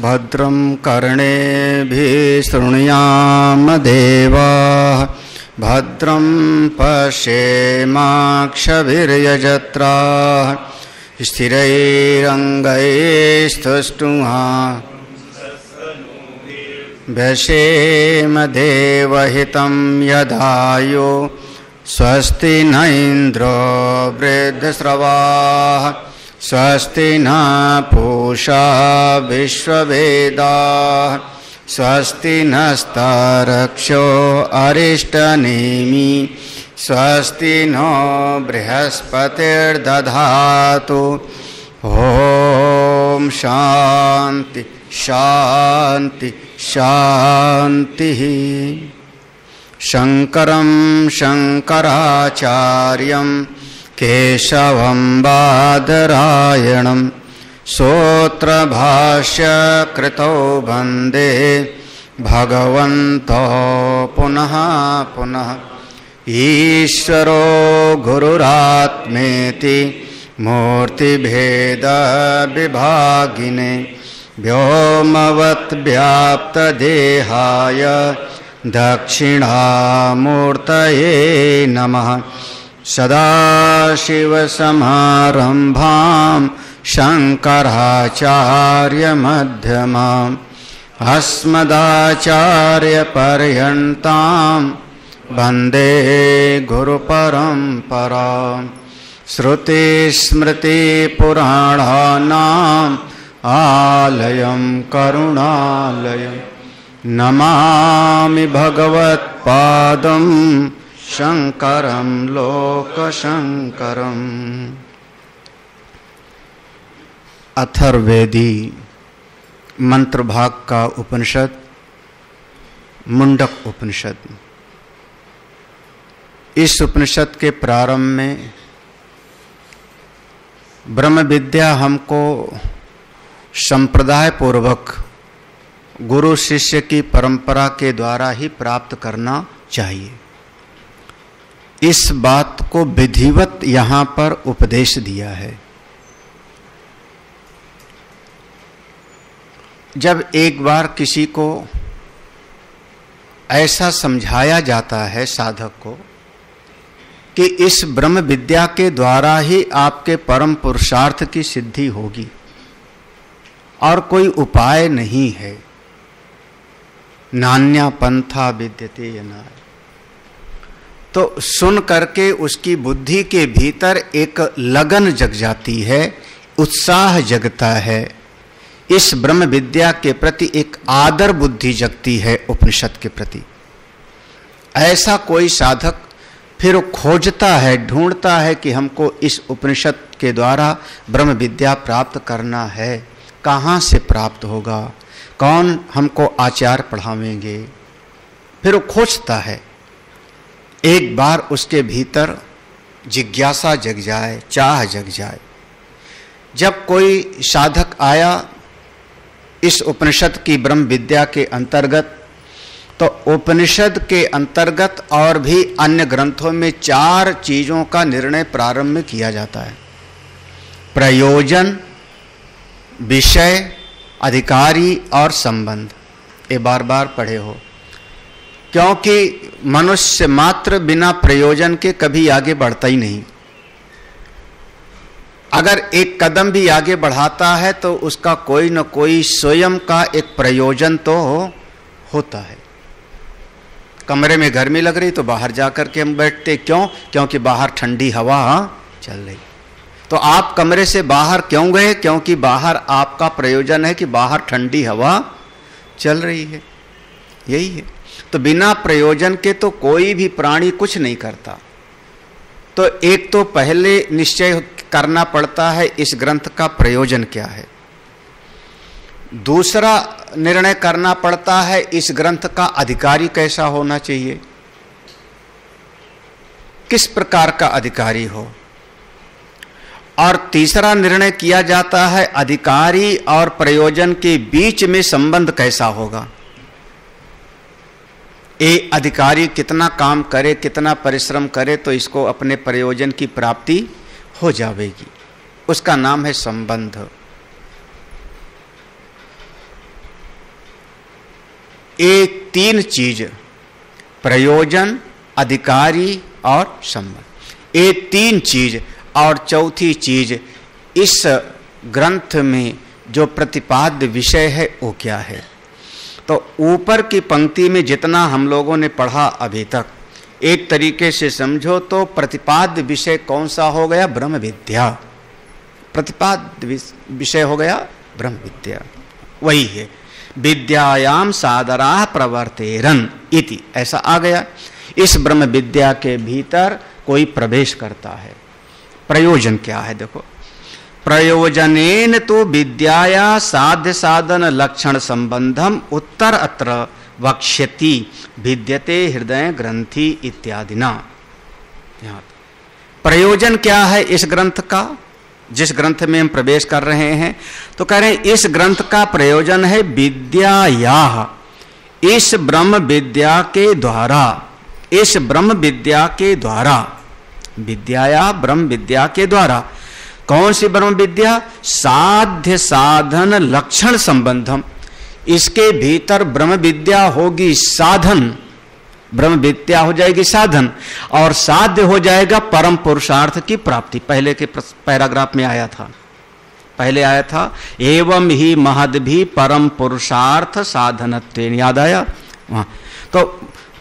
भद्रं कर्णेभिः शृणुयाम देवाः भद्रं पश्येमाक्षभिर्यजत्राः स्थिरैरङ्गैस्तुष्टुः व्यशेम देवहितं यदायो स्वस्ति न इन्द्रो वृद्धश्रवाः स्वस्ति न पूषा विश्ववेदाः स्वस्ति नस्तारक्षो अरिष्टनेमि स्वस्ति नो बृहस्पतिर्दधातु। ॐ शान्ति शान्ति शान्तिः। शङ्करं शङ्कराचार्यं केशवं बादरायणं सूत्रभाष्यकृतौ वन्दे भगवन्तो पुनः पुनः। ईश्वरो गुरुरात्मेति मूर्तिभेदविभागिने व्योमवद्व्याप्तदेहाय दक्षिणामूर्तये नमः। सदाशिवसमारम्भां शङ्कराचार्यमध्यमाम् अस्मदाचार्यपर्यन्तां वन्दे गुरुपरम्पराम्। श्रुतिस्मृतिपुराणानाम् आलयं करुणालयं नमामि भगवत्पादं शङ्करं लोकशङ्करम्। अथर्ववेदी मंत्र भाग का उपनिषद मुंडक उपनिषद। इस उपनिषद के प्रारंभ में ब्रह्म विद्या हमको संप्रदाय पूर्वक गुरु शिष्य की परंपरा के द्वारा ही प्राप्त करना चाहिए। इस बात को विधिवत यहाँ पर उपदेश दिया है। जब एक बार किसी को ऐसा समझाया जाता है साधक को कि इस ब्रह्म विद्या के द्वारा ही आपके परम पुरुषार्थ की सिद्धि होगी और कोई उपाय नहीं है, नान्या पंथा विद्यते यनाय, तो सुन करके उसकी बुद्धि के भीतर एक लगन जग जाती है, उत्साह जगता है, इस ब्रह्म विद्या के प्रति एक आदर बुद्धि जगती है उपनिषद के प्रति। ऐसा कोई साधक फिर खोजता है, ढूंढता है कि हमको इस उपनिषद के द्वारा ब्रह्म विद्या प्राप्त करना है, कहाँ से प्राप्त होगा, कौन हमको आचार्य पढ़ावेंगे, फिर वो खोजता है। एक बार उसके भीतर जिज्ञासा जग जाए, चाह जग जाए। जब कोई साधक आया इस उपनिषद की ब्रह्म विद्या के अंतर्गत, तो उपनिषद के अंतर्गत और भी अन्य ग्रंथों में 4 चीजों का निर्णय प्रारंभ में किया जाता है। प्रयोजन, विषय, अधिकारी और संबंध। ये बार बार पढ़े हो। क्योंकि मनुष्य मात्र बिना प्रयोजन के कभी आगे बढ़ता ही नहीं। अगर एक कदम भी आगे बढ़ाता है तो उसका कोई न कोई स्वयं का एक प्रयोजन तो होता है। कमरे में गर्मी लग रही तो बाहर जाकर के हम बैठते, क्यों? क्योंकि बाहर ठंडी हवा चल रही। तो आप कमरे से बाहर क्यों गए? क्योंकि बाहर आपका प्रयोजन है कि बाहर ठंडी हवा चल रही है, यही है। तो बिना प्रयोजन के तो कोई भी प्राणी कुछ नहीं करता। तो एक तो पहले निश्चय करना पड़ता है इस ग्रंथ का प्रयोजन क्या है। दूसरा निर्णय करना पड़ता है इस ग्रंथ का अधिकारी कैसा होना चाहिए, किस प्रकार का अधिकारी हो। और तीसरा निर्णय किया जाता है अधिकारी और प्रयोजन के बीच में संबंध कैसा होगा। ये अधिकारी कितना काम करे, कितना परिश्रम करे तो इसको अपने प्रयोजन की प्राप्ति हो जाएगी, उसका नाम है संबंध। एक तीन चीज, प्रयोजन, अधिकारी और संबंध, ये तीन चीज। और चौथी चीज, इस ग्रंथ में जो प्रतिपाद्य विषय है वो क्या है। तो ऊपर की पंक्ति में जितना हम लोगों ने पढ़ा अभी तक, एक तरीके से समझो तो प्रतिपाद्य विषय कौन सा हो गया? ब्रह्म विद्या। प्रतिपाद्य विषय हो गया ब्रह्म विद्या, वही है। विद्यायाम सादराः प्रवर्तेरन् इति, ऐसा आ गया। इस ब्रह्म विद्या के भीतर कोई प्रवेश करता है। प्रयोजन क्या है? देखो, प्रयोजनेन तो विद्याया साध्य साधन लक्षण संबंधम उत्तर अत्र वक्ष्यति विद्यते हृदय ग्रंथि इत्यादिना। प्रयोजन क्या है इस ग्रंथ का, जिस ग्रंथ में हम प्रवेश कर रहे हैं? तो कह रहे हैं इस ग्रंथ का प्रयोजन है विद्याया, इस ब्रह्म विद्या के द्वारा, इस ब्रह्म विद्या के द्वारा, विद्याया ब्रह्म विद्या के द्वारा। कौन सी ब्रह्म विद्या? साध्य साधन लक्षण संबंधम, इसके भीतर ब्रह्म विद्या होगी साधन, ब्रह्म विद्या हो जाएगी साधन, और साध्य हो जाएगा परम पुरुषार्थ की प्राप्ति। पहले के पैराग्राफ में आया था, पहले आया था एवं ही महद भी परम पुरुषार्थ साधनत्वेन, याद आया वहां? तो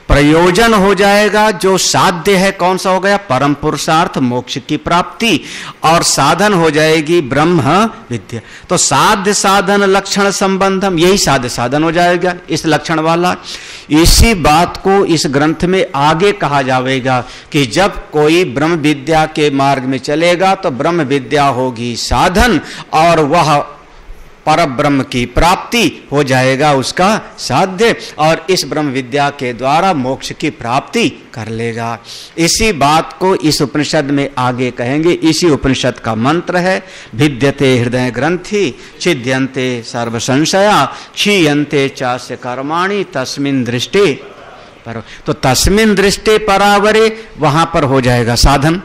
प्रयोजन हो जाएगा जो साध्य है, कौन सा हो गया? परम पुरुषार्थ मोक्ष की प्राप्ति, और साधन हो जाएगी ब्रह्म विद्या। तो साध्य साधन लक्षण संबंधम, यही साध्य साधन हो जाएगा इस लक्षण वाला। इसी बात को इस ग्रंथ में आगे कहा जाएगा कि जब कोई ब्रह्म विद्या के मार्ग में चलेगा तो ब्रह्म विद्या होगी साधन, और वह पर ब्रह्म की प्राप्ति हो जाएगा उसका साध्य, और इस ब्रह्म विद्या के द्वारा मोक्ष की प्राप्ति कर लेगा। इसी बात को इस उपनिषद में आगे कहेंगे। इसी उपनिषद का मंत्र है भिद्यते हृदय ग्रंथि छिद्यन्ते सर्व संशया क्षीयन्ते चास्य कर्माणि तस्मिन् दृष्टे पर। तो तस्मिन् दृष्टे परावरे, वहां पर हो जाएगा साधन।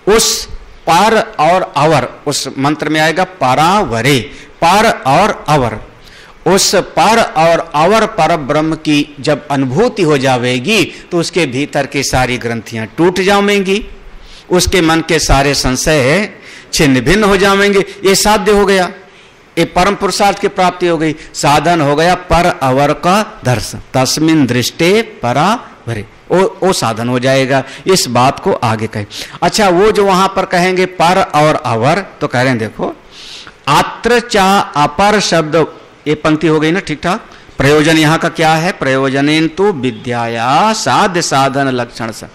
उस पर और अवर, उस मंत्र में आएगा परावरे, पर और अवर। उस पर और अवर पर ब्रह्म की जब अनुभूति हो जाएगी तो उसके भीतर की सारी ग्रंथियां टूट जाएंगी, उसके मन के सारे संशय छिन्न भिन्न हो जाएंगे। ये साध्य हो गया, ये परम पुरुषार्थ की प्राप्ति हो गई। साधन हो गया पर अवर का दर्शन, तस्मिन् दृष्टे परावरे, वो साधन हो जाएगा। इस बात को आगे कहें। अच्छा, वो जो वहां पर कहेंगे पर और अवर, तो कह रहे हैं देखो अत्र चा अपर शब्द, ये पंक्ति हो गई ना ठीक ठाक। प्रयोजन यहाँ का क्या है? प्रयोजनेन तो विद्याया साध्य साधन लक्षण से।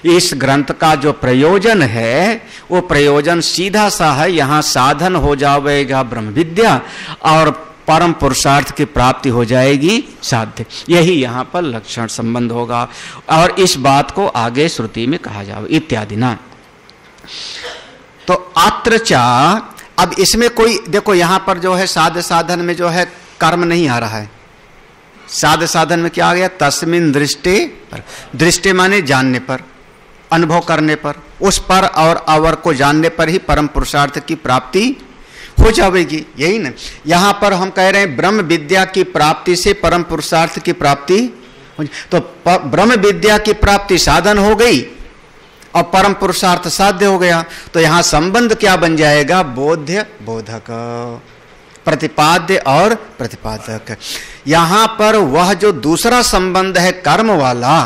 इस ग्रंथ का जो प्रयोजन है वो प्रयोजन सीधा सा है, यहाँ साधन हो जाएगा ब्रह्म विद्या और परम पुरुषार्थ की प्राप्ति हो जाएगी साध्य। यही यहाँ पर लक्षण संबंध होगा, और इस बात को आगे श्रुति में कहा जाए इत्यादि ना। तो अत्र चा, अब इसमें कोई देखो यहां पर जो है साध्य साधन में जो है कर्म नहीं आ रहा है। साध्य साधन में क्या आ गया? तस्मिन् दृष्टे पर। दृष्टि माने जानने पर, अनुभव करने पर, उस पर और अवर को जानने पर ही परम पुरुषार्थ की प्राप्ति हो जाएगी, यही ना। यहां पर हम कह रहे हैं ब्रह्म विद्या की प्राप्ति से परम पुरुषार्थ की प्राप्ति तो ब्रह्म विद्या की प्राप्ति साधन हो गई और परम पुरुषार्थ साध्य हो गया। तो यहां संबंध क्या बन जाएगा? बोध्य बोधक, प्रतिपाद्य और प्रतिपादक। यहां पर वह जो दूसरा संबंध है कर्म वाला,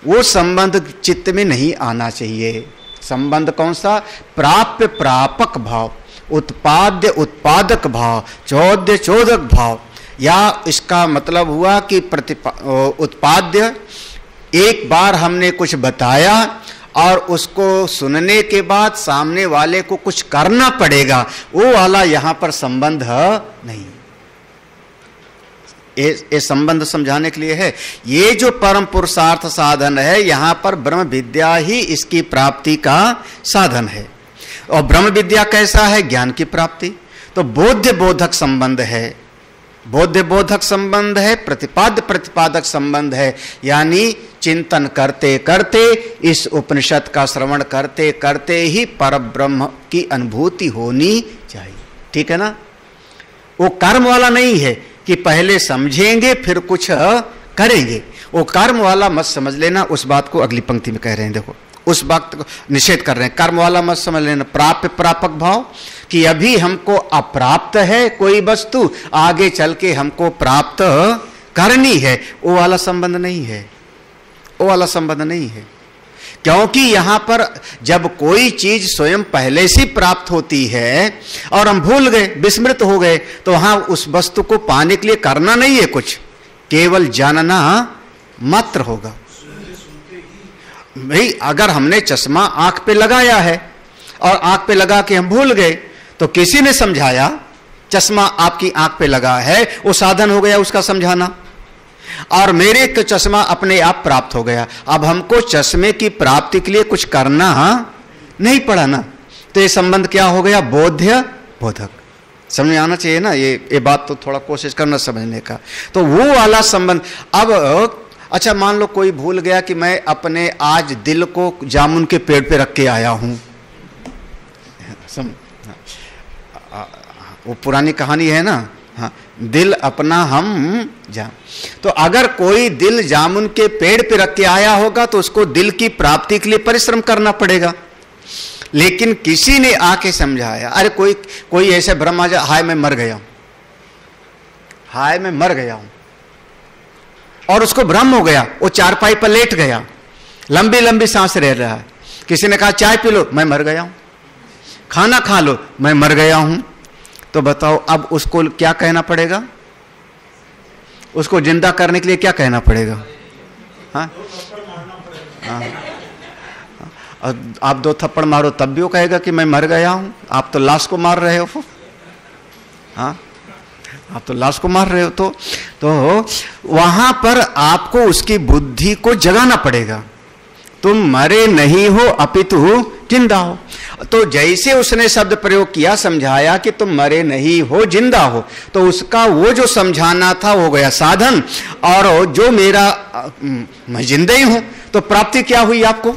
वो संबंध चित्त में नहीं आना चाहिए। संबंध कौन सा? प्राप्य प्रापक भाव, उत्पाद्य उत्पादक भाव, चौद्य चोदक भाव। या इसका मतलब हुआ कि उत्पाद्य, एक बार हमने कुछ बताया और उसको सुनने के बाद सामने वाले को कुछ करना पड़ेगा, वो वाला यहां पर संबंध नहीं। ये संबंध समझाने के लिए है। ये जो परम पुरुषार्थ साधन है, यहां पर ब्रह्म विद्या ही इसकी प्राप्ति का साधन है। और ब्रह्म विद्या कैसा है? ज्ञान की प्राप्ति। तो बोध्य बोधक संबंध है, बोध्य बोधक संबंध है, प्रतिपाद्य प्रतिपादक संबंध है। यानी चिंतन करते करते, इस उपनिषद का श्रवण करते करते ही परब्रह्म की अनुभूति होनी चाहिए। ठीक है ना? वो कर्म वाला नहीं है कि पहले समझेंगे फिर कुछ करेंगे। वो कर्म वाला मत समझ लेना। उस बात को अगली पंक्ति में कह रहे हैं, देखो उस बात को निषेध कर रहे हैं। कर्म वाला मत समझ लेना। प्राप्य प्रापक भाव कि अभी हमको अप्राप्त है कोई वस्तु, आगे चल के हमको प्राप्त करनी है, वो वाला संबंध नहीं है, वो वाला संबंध नहीं है। क्योंकि यहां पर जब कोई चीज स्वयं पहले से प्राप्त होती है और हम भूल गए, विस्मृत हो गए, तो वहां उस वस्तु को पाने के लिए करना नहीं है कुछ, केवल जानना मात्र होगा। भाई अगर हमने चश्मा आंख पे लगाया है और आंख पे लगा के हम भूल गए, तो किसी ने समझाया चश्मा आपकी आंख पे लगा है, वो साधन हो गया उसका समझाना। और मेरे तो चश्मा अपने आप प्राप्त हो गया। अब हमको चश्मे की प्राप्ति के लिए कुछ करना नहीं पड़ा ना। तो ये संबंध क्या हो गया? बोध्य बोधक। समझ में आना चाहिए ना ये बात, तो थोड़ा कोशिश करना समझने का। तो वो वाला संबंध। अब अच्छा मान लो कोई भूल गया कि मैं अपने आज दिल को जामुन के पेड़ पे रख के आया हूं। वो पुरानी कहानी है ना, हाँ, दिल अपना हम जाम। तो अगर कोई दिल जामुन के पेड़ पे रख के आया होगा तो उसको दिल की प्राप्ति के लिए परिश्रम करना पड़ेगा। लेकिन किसी ने आके समझाया, अरे कोई ऐसे भ्रम आ जाए, हाय मैं मर गया हूं, हाय मैं मर गया हूं, और उसको भ्रम हो गया, वो चारपाई पर लेट गया, लंबी लंबी सांस रह रहा है। किसी ने कहा चाय पी लो, मैं मर गया हूं, खाना खा लो, मैं मर गया हूं। तो बताओ अब उसको क्या कहना पड़ेगा? उसको जिंदा करने के लिए क्या कहना पड़ेगा? हाँ, आप 2 थप्पड़ मारो तब भी वो कहेगा कि मैं मर गया हूं। आप तो लाश को मार रहे हो। हाँ, आप तो लाश को मार रहे हो। तो वहां पर आपको उसकी बुद्धि को जगाना पड़ेगा। तुम मरे नहीं हो अपितु जिंदा हो। तो जैसे उसने शब्द प्रयोग किया, समझाया कि तुम मरे नहीं हो, जिंदा हो, तो उसका वो जो समझाना था वो गया साधन। और जो मेरा मैं जिंदा ही हूं, तो प्राप्ति क्या हुई? आपको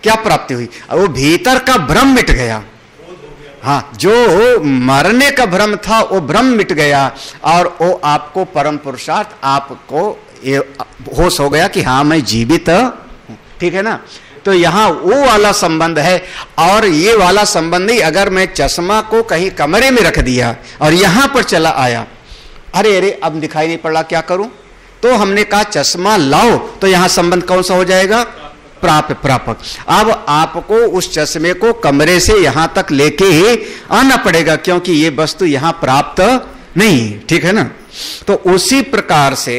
क्या प्राप्ति हुई? वो भीतर का भ्रम मिट गया। हाँ, जो मरने का भ्रम था वो भ्रम मिट गया और वो आपको परम पुरुषार्थ, आपको ये होश हो गया कि हाँ मैं जीवित हूं। ठीक है ना? तो यहां वो वाला संबंध है। और ये वाला संबंध नहीं, अगर मैं चश्मा को कहीं कमरे में रख दिया और यहां पर चला आया, अरे अरे अब दिखाई नहीं पड़ा, क्या करूं? तो हमने कहा चश्मा लाओ, तो यहां संबंध कौन सा हो जाएगा? प्राप्य प्रापक। अब आपको उस चश्मे को कमरे से यहां तक लेके आना पड़ेगा, क्योंकि ये वस्तु यहां प्राप्त नहीं। ठीक है ना? तो उसी प्रकार से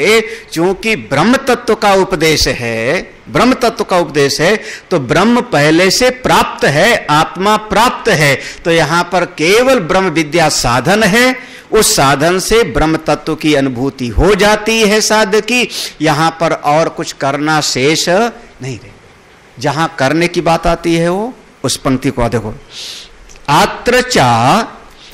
चूंकि ब्रह्म तत्व का उपदेश है, ब्रह्म तत्व का उपदेश है, तो ब्रह्म पहले से प्राप्त है, आत्मा प्राप्त है। तो यहां पर केवल ब्रह्म विद्या साधन है। उस साधन से ब्रह्म तत्व की अनुभूति हो जाती है साधक की। यहां पर और कुछ करना शेष नहीं रहे। जहां करने की बात आती है वो उस पंक्ति को देखो, आत्र चा,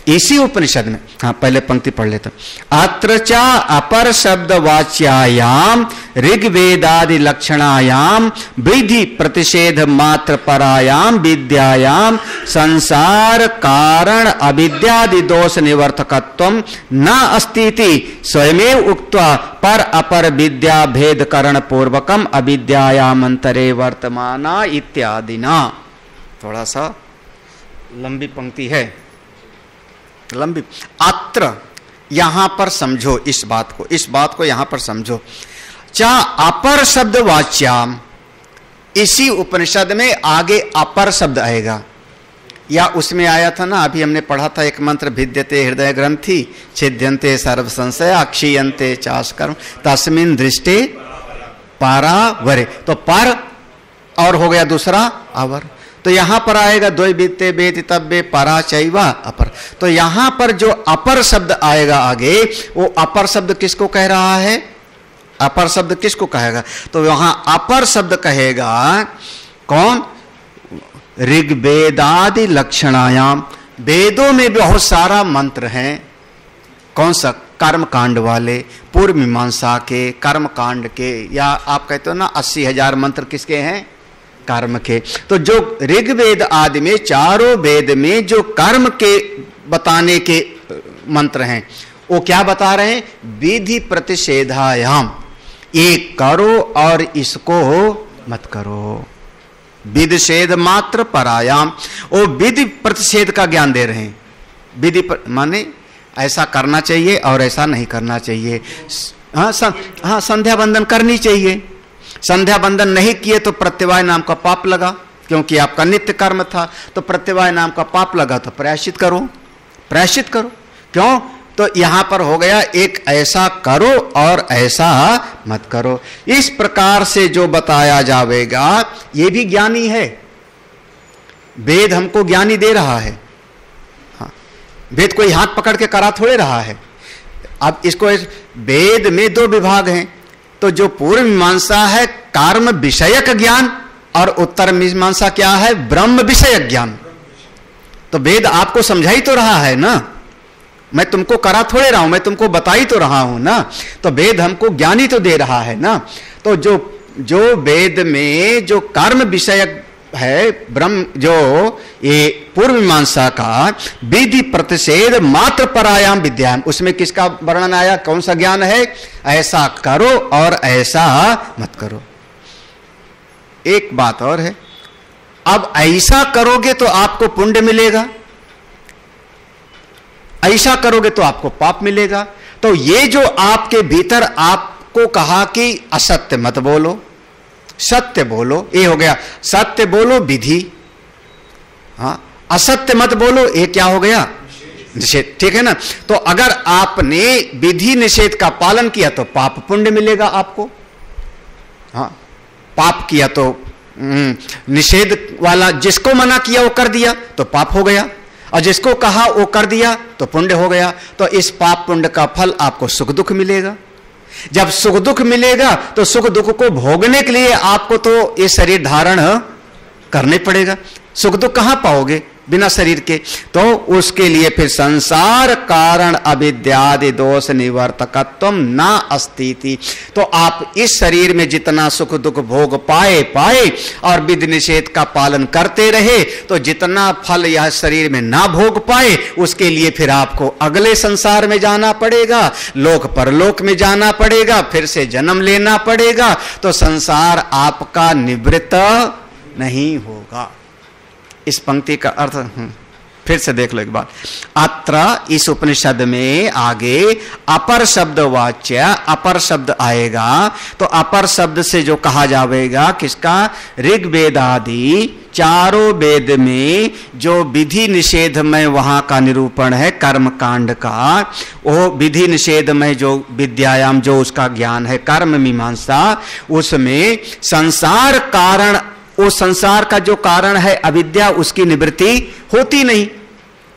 इसी उपनिषद में हाँ, पहले पंक्ति पढ़ लेता। अत्र चा अपर शब्द वाच्यायाम ऋग्वेदादि लक्षणायाम विधि प्रतिषेध मात्र परायाम विद्यायाम संसार कारण अविद्यादि दोष निवर्तकत्वम न अस्तीति स्वयमेव उक्त्वा पर अपर विद्या भेद करण पूर्वकम अविद्यायाम अंतरे वर्तमाना इत्यादिना। थोड़ा सा लंबी पंक्ति है, लंबी। अत्र, यहां पर समझो इस बात को यहां पर समझो। चा अपर शब्द वाच्याम, इसी उपनिषद में आगे अपर शब्द आएगा, या उसमें आया था ना, अभी हमने पढ़ा था एक मंत्र, भिद्यते हृदय ग्रंथि छिद्यन्ते सर्व संशय अक्षीयन्ते चाष्कर्म तस्मिन् दृष्टे पारावरे। तो पर और हो गया दूसरा अवर, तो यहां पर आएगा द्वै बीते बेतितव्य परा चैवा अपर। तो यहां पर जो अपर शब्द आएगा आगे, वो अपर शब्द किसको कह रहा है? अपर शब्द किसको कहेगा? तो वहां अपर शब्द कहेगा कौन? ऋग्वेदादि लक्षणायाम, वेदों में बहुत सारा मंत्र हैं। कौन सा? कर्म कांड वाले, पूर्व मीमांसा के, कर्म कांड के, या आप कहते हो ना 80,000 मंत्र किसके हैं? कर्म के। तो जो ऋग्वेद आदि में, चारों वेद में जो कर्म के बताने के मंत्र हैं, वो क्या बता रहे हैं? विधि प्रतिषेधायाम, ये करो और इसको मत करो। विधिषेध मात्र परायाम, वो विधि प्रतिषेध का ज्ञान दे रहे हैं। विधि माने ऐसा करना चाहिए और ऐसा नहीं करना चाहिए। हाँ, संध्या बंदन करनी चाहिए। संध्या बंदन नहीं किए तो प्रत्यवाय नाम का पाप लगा, क्योंकि आपका नित्य कर्म था। तो प्रत्यवाय नाम का पाप लगा तो प्रायश्चित करो, प्रायश्चित करो। क्यों? तो यहां पर हो गया एक ऐसा करो और ऐसा मत करो। इस प्रकार से जो बताया जाएगा, ये भी ज्ञानी है। वेद हमको ज्ञानी दे रहा है। हाँ, वेद कोई हाथ पकड़ के करा थोड़े रहा है। अब इसको, वेद में 2 विभाग हैं। तो जो पूर्व मीमांसा है कर्म विषयक ज्ञान, और उत्तर मीमांसा क्या है? ब्रह्म विषयक ज्ञान। तो वेद आपको समझा ही तो रहा है ना, मैं तुमको करा थोड़े रहा हूं, मैं तुमको बता ही तो रहा हूं ना। तो वेद हमको ज्ञान ही तो दे रहा है ना। तो जो वेद में जो कर्म विषयक है ब्रह्म, जो ये पूर्व मीमांसा का विधि प्रतिषेध मात्र परायाम विद्यायाम, उसमें किसका वर्णन आया? कौन सा ज्ञान है? ऐसा करो और ऐसा मत करो। एक बात और है, अब ऐसा करोगे तो आपको पुण्य मिलेगा, ऐसा करोगे तो आपको पाप मिलेगा। तो ये जो आपके भीतर आपको कहा कि असत्य मत बोलो, सत्य बोलो, ये हो गया। सत्य बोलो विधि, हाँ, असत्य मत बोलो, ये क्या हो गया? निषेध। ठीक है ना। तो अगर आपने विधि निषेध का पालन किया तो पाप पुण्य मिलेगा आपको। हाँ, पाप किया तो निषेध वाला, जिसको मना किया वो कर दिया तो पाप हो गया, और जिसको कहा वो कर दिया तो पुण्य हो गया। तो इस पाप पुण्य का फल आपको सुख दुख मिलेगा। जब सुख दुख मिलेगा तो सुख दुख को भोगने के लिए आपको तो ये शरीर धारण करने पड़ेगा। सुख दुख कहां पाओगे बिना शरीर के? तो उसके लिए फिर संसार कारण अविद्यादि दोष निवर्तकत्वम न अस्तीति। तो आप इस शरीर में जितना सुख दुख भोग पाए और विधि निषेध का पालन करते रहे, तो जितना फल यह शरीर में ना भोग पाए, उसके लिए फिर आपको अगले संसार में जाना पड़ेगा, लोक परलोक में जाना पड़ेगा, फिर से जन्म लेना पड़ेगा। तो संसार आपका निवृत्त नहीं होगा। इस पंक्ति का अर्थ फिर से देख लो एक बार। अत्र, इस उपनिषद में आगे अपर शब्द वाच्य, अपर शब्द आएगा। तो अपर शब्द से जो कहा जाएगा किसका? ऋग्वेद आदि चारों वेद में जो विधि निषेध में वहां का निरूपण है कर्म कांड का, वो विधि निषेध में जो विद्यायाम जो उसका ज्ञान है कर्म मीमांसा, उसमें संसार कारण, वो संसार का जो कारण है अविद्या, उसकी निवृत्ति होती नहीं।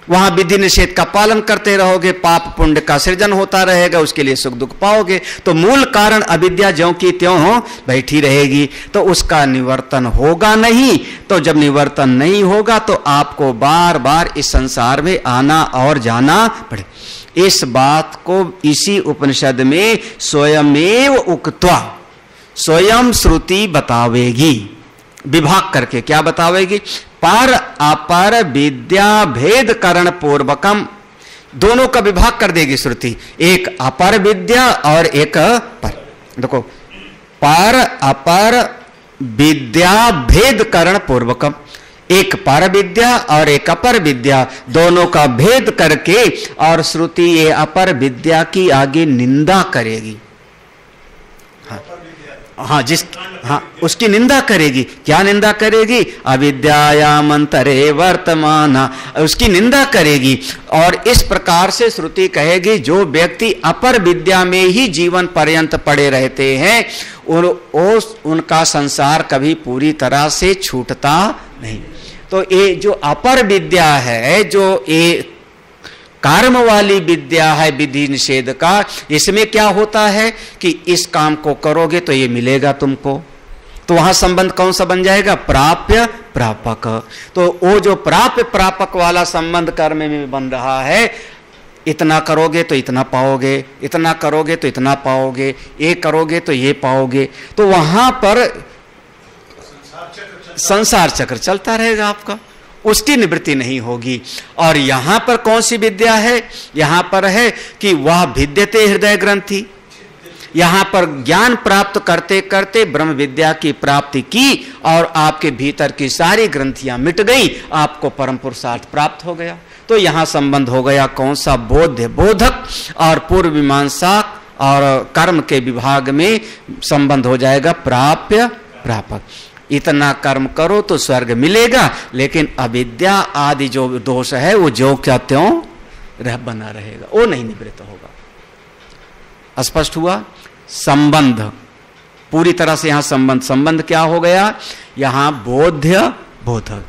वहां विधि निषेध का पालन करते रहोगे, पाप पुण्य का सृजन होता रहेगा, उसके लिए सुख दुख पाओगे। तो मूल कारण अविद्या ज्यों की त्यों हो बैठी रहेगी, तो उसका निवर्तन होगा नहीं। तो जब निवर्तन नहीं होगा तो आपको बार बार इस संसार में आना और जाना पड़े। इस बात को इसी उपनिषद में स्वयमेव उक्त्वा, स्वयं श्रुति बतावेगी, विभाग करके क्या बतावेगी? पर अपर विद्या भेद करण पूर्वकम, दोनों का विभाग कर देगी श्रुति, एक अपर विद्या और एक पर। देखो, पर अपर विद्या भेद करण पूर्वकम, एक पर विद्या और एक अपर विद्या, दोनों का भेद करके और श्रुति ये अपर विद्या की आगे निंदा करेगी। हाँ, उसकी निंदा करेगी। क्या निंदा करेगी? अविद्यायाम अंतरे वर्तमान, उसकी निंदा करेगी। और इस प्रकार से श्रुति कहेगी जो व्यक्ति अपर विद्या में ही जीवन पर्यंत पड़े रहते हैं उनका संसार कभी पूरी तरह से छूटता नहीं। तो ये जो अपर विद्या है, जो ये कर्म वाली विद्या है विधि निषेध का, इसमें क्या होता है कि इस काम को करोगे तो ये मिलेगा तुमको। तो वहां संबंध कौन सा बन जाएगा? प्राप्य प्रापक। तो वो जो प्राप्य प्रापक वाला संबंध कर्म में बन रहा है, इतना करोगे तो इतना पाओगे, इतना करोगे तो इतना पाओगे, ये करोगे तो ये पाओगे। तो वहां पर संसार चक्र चलता रहेगा आपका, उसकी निवृत्ति नहीं होगी। और यहां पर कौन सी विद्या है? यहां पर है कि वह भिद्यते हृदय ग्रंथि, यहां पर ज्ञान प्राप्त करते करते ब्रह्म विद्या की प्राप्ति की और आपके भीतर की सारी ग्रंथियां मिट गई, आपको परम पुरुषार्थ प्राप्त हो गया। तो यहां संबंध हो गया कौन सा? बोध्य बोधक और पूर्व मीमांसा और कर्म के विभाग में संबंध हो जाएगा प्राप्य प्रापक। इतना कर्म करो तो स्वर्ग मिलेगा, लेकिन अविद्या आदि जो दोष है वो जो क्या त्यों बना रहेगा, वो नहीं निवृत्त होगा। स्पष्ट हुआ? संबंध पूरी तरह से यहां संबंध क्या हो गया? यहां बोध्य बोधक,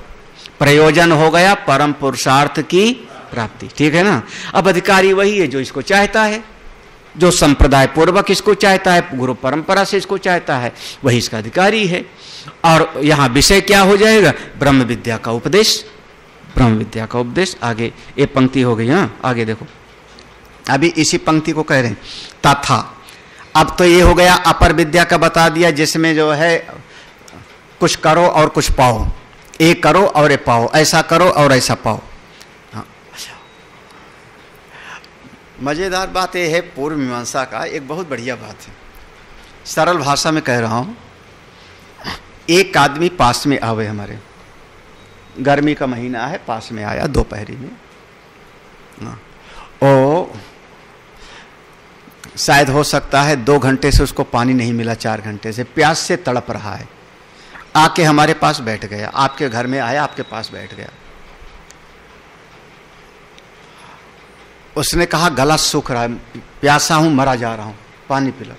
प्रयोजन हो गया परम पुरुषार्थ की प्राप्ति। ठीक है ना? अब अधिकारी वही है जो इसको चाहता है, जो संप्रदाय पूर्वक इसको चाहता है, गुरु परंपरा से इसको चाहता है, वही इसका अधिकारी है। और यहां विषय क्या हो जाएगा? ब्रह्म विद्या का उपदेश, ब्रह्म विद्या का उपदेश। आगे ये पंक्ति हो गई। हाँ, आगे देखो, अभी इसी पंक्ति को कह रहे हैं तथा। अब तो ये हो गया अपर विद्या का बता दिया, जिसमें जो है कुछ करो और कुछ पाओ, एक करो और ये पाओ, ऐसा करो और ऐसा पाओ। हाँ, मजेदार बात यह है पूर्व मीमांसा का एक बहुत बढ़िया बात है, सरल भाषा में कह रहा हूं। एक आदमी पास में आवे, हमारे गर्मी का महीना है, पास में आया दोपहरी में, ओ शायद हो सकता है 2 घंटे से उसको पानी नहीं मिला, 4 घंटे से प्यास से तड़प रहा है, आके हमारे पास बैठ गया, आपके घर में आया, आपके पास बैठ गया। उसने कहा गला सूख रहा है, प्यासा हूं, मरा जा रहा हूं, पानी पिला।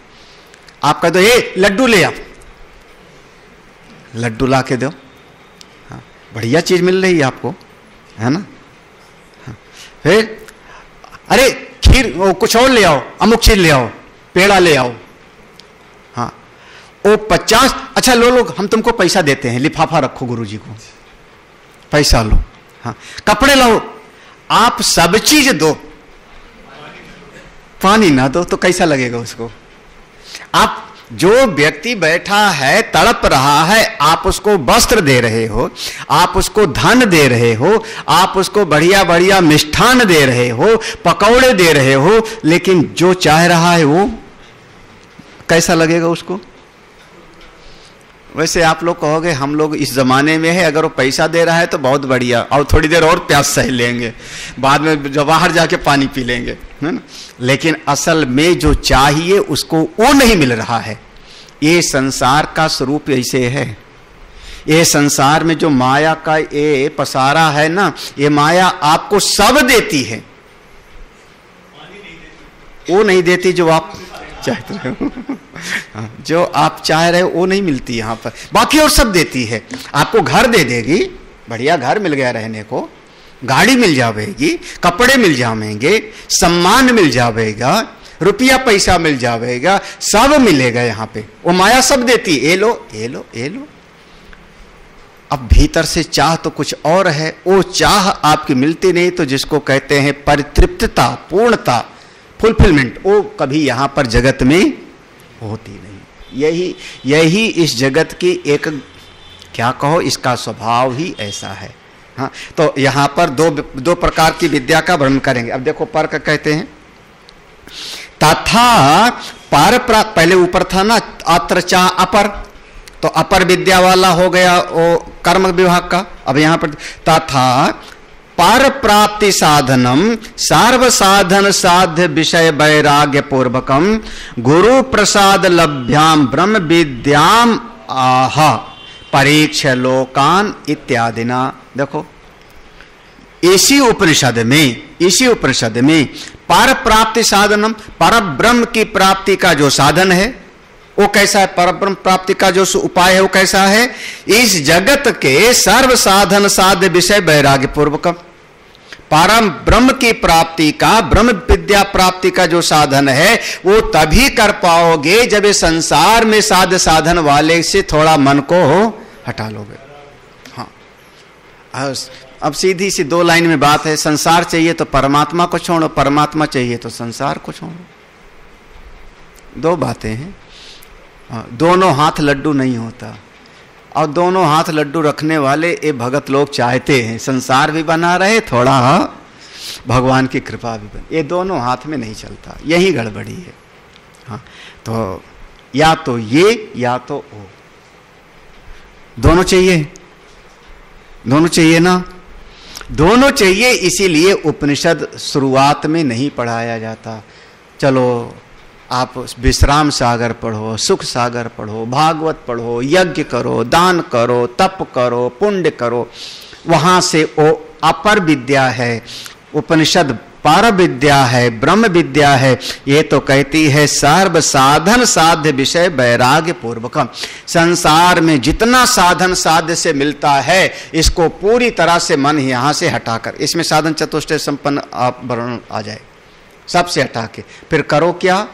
आप कह दो ये लड्डू ले आओ, लड्डू ला के दो। हाँ, बढ़िया चीज मिल रही है आपको, है ना? हाँ, फिर अरे खीर, वो कुछ और ले आओ, अमुक चीज ले आओ, पेड़ा ले आओ। हाँ, वो 50, अच्छा लो लो, हम तुमको पैसा देते हैं, लिफाफा रखो गुरुजी को, पैसा लो। हाँ, कपड़े लाओ, आप सब चीज दो, पानी ना दो तो कैसा लगेगा उसको? आप जो व्यक्ति बैठा है तड़प रहा है, आप उसको वस्त्र दे रहे हो, आप उसको धन दे रहे हो, आप उसको बढ़िया बढ़िया मिष्ठान दे रहे हो, पकौड़े दे रहे हो, लेकिन जो चाह रहा है वो कैसा लगेगा उसको? वैसे आप लोग कहोगे हम लोग इस जमाने में है, अगर वो पैसा दे रहा है तो बहुत बढ़िया, और थोड़ी देर और प्यास सह लेंगे, बाद में जब बाहर जाके पानी पी लेंगे, है ना? लेकिन असल में जो चाहिए उसको वो नहीं मिल रहा है। ये संसार का स्वरूप ऐसे है। ये संसार में जो माया का ये पसारा है ना, ये माया आपको सब देती है, वो नहीं देती जो आप चाहते हो। जो आप चाह रहे हो वो नहीं मिलती यहाँ पर, बाकी और सब देती है। आपको घर दे देगी, बढ़िया घर मिल गया रहने को, गाड़ी मिल जाएगी, कपड़े मिल जाएंगे, सम्मान मिल जाएगा, रुपया पैसा मिल जाएगा, सब मिलेगा यहाँ पे। वो माया सब देती, ये लो ये लो ये लो। अब भीतर से चाह तो कुछ और है, वो चाह आपकी मिलती नहीं, तो जिसको कहते हैं परितृप्तता, पूर्णता, फुलफिलमेंट, वो कभी यहां पर जगत में होती नहीं। यही इस जगत की एक, क्या कहो, इसका स्वभाव ही ऐसा है। हाँ, तो यहां पर दो प्रकार की विद्या का वर्णन करेंगे। अब देखो पर्क कहते हैं तथा पार प्राप्त, पहले ऊपर था ना अत्र चा अपर, तो अपर विद्या वाला हो गया वो कर्म विभाग का। अब यहां पर तथा पार प्राप्ति साधनम सार्व साधन साध्य विषय वैराग्य पूर्वकम गुरु प्रसाद लभ्याम ब्रह्म विद्याम आह परीक्ष लोकान इत्यादिना। देखो इसी उपनिषद में पार प्राप्ति साधनम, पर ब्रह्म की प्राप्ति का जो साधन है वो कैसा है, पर ब्रह्म प्राप्ति का जो उपाय है वो कैसा है, इस जगत के सर्व साधन साध्य विषय वैराग्य पूर्वक परम ब्रह्म की प्राप्ति का, ब्रह्म विद्या प्राप्ति का जो साधन है वो तभी कर पाओगे जब ये संसार में साध्य साधन वाले से थोड़ा मन को हटा लोगे। हाँ, अब सीधी सी दो लाइन में बात है, संसार चाहिए तो परमात्मा को छोड़ो, परमात्मा चाहिए तो संसार को छोड़ो। दो बातें हैं। दोनों हाथ लड्डू नहीं होता, और दोनों हाथ लड्डू रखने वाले ये भगत लोग चाहते हैं संसार भी बना रहे, थोड़ा भगवान की कृपा भी बने। ये दोनों हाथ में नहीं चलता, यही गड़बड़ी है। हाँ, तो या तो ये या तो वो, दोनों चाहिए, दोनों चाहिए ना, दोनों चाहिए। इसीलिए उपनिषद शुरुआत में नहीं पढ़ाया जाता। चलो आप विश्राम सागर पढ़ो, सुख सागर पढ़ो, भागवत पढ़ो, यज्ञ करो, दान करो, तप करो, पुण्य करो, वहां से वो अपर विद्या है। उपनिषद पार विद्या है, ब्रह्म विद्या है। ये तो कहती है सर्व साधन साध्य विषय वैराग्य पूर्वकम। संसार में जितना साधन साध्य से मिलता है इसको पूरी तरह से मन यहां से हटाकर, इसमें साधन चतुष्टय संपन्न आप वर्णन आ जाए, सबसे हटा के फिर करो क्या,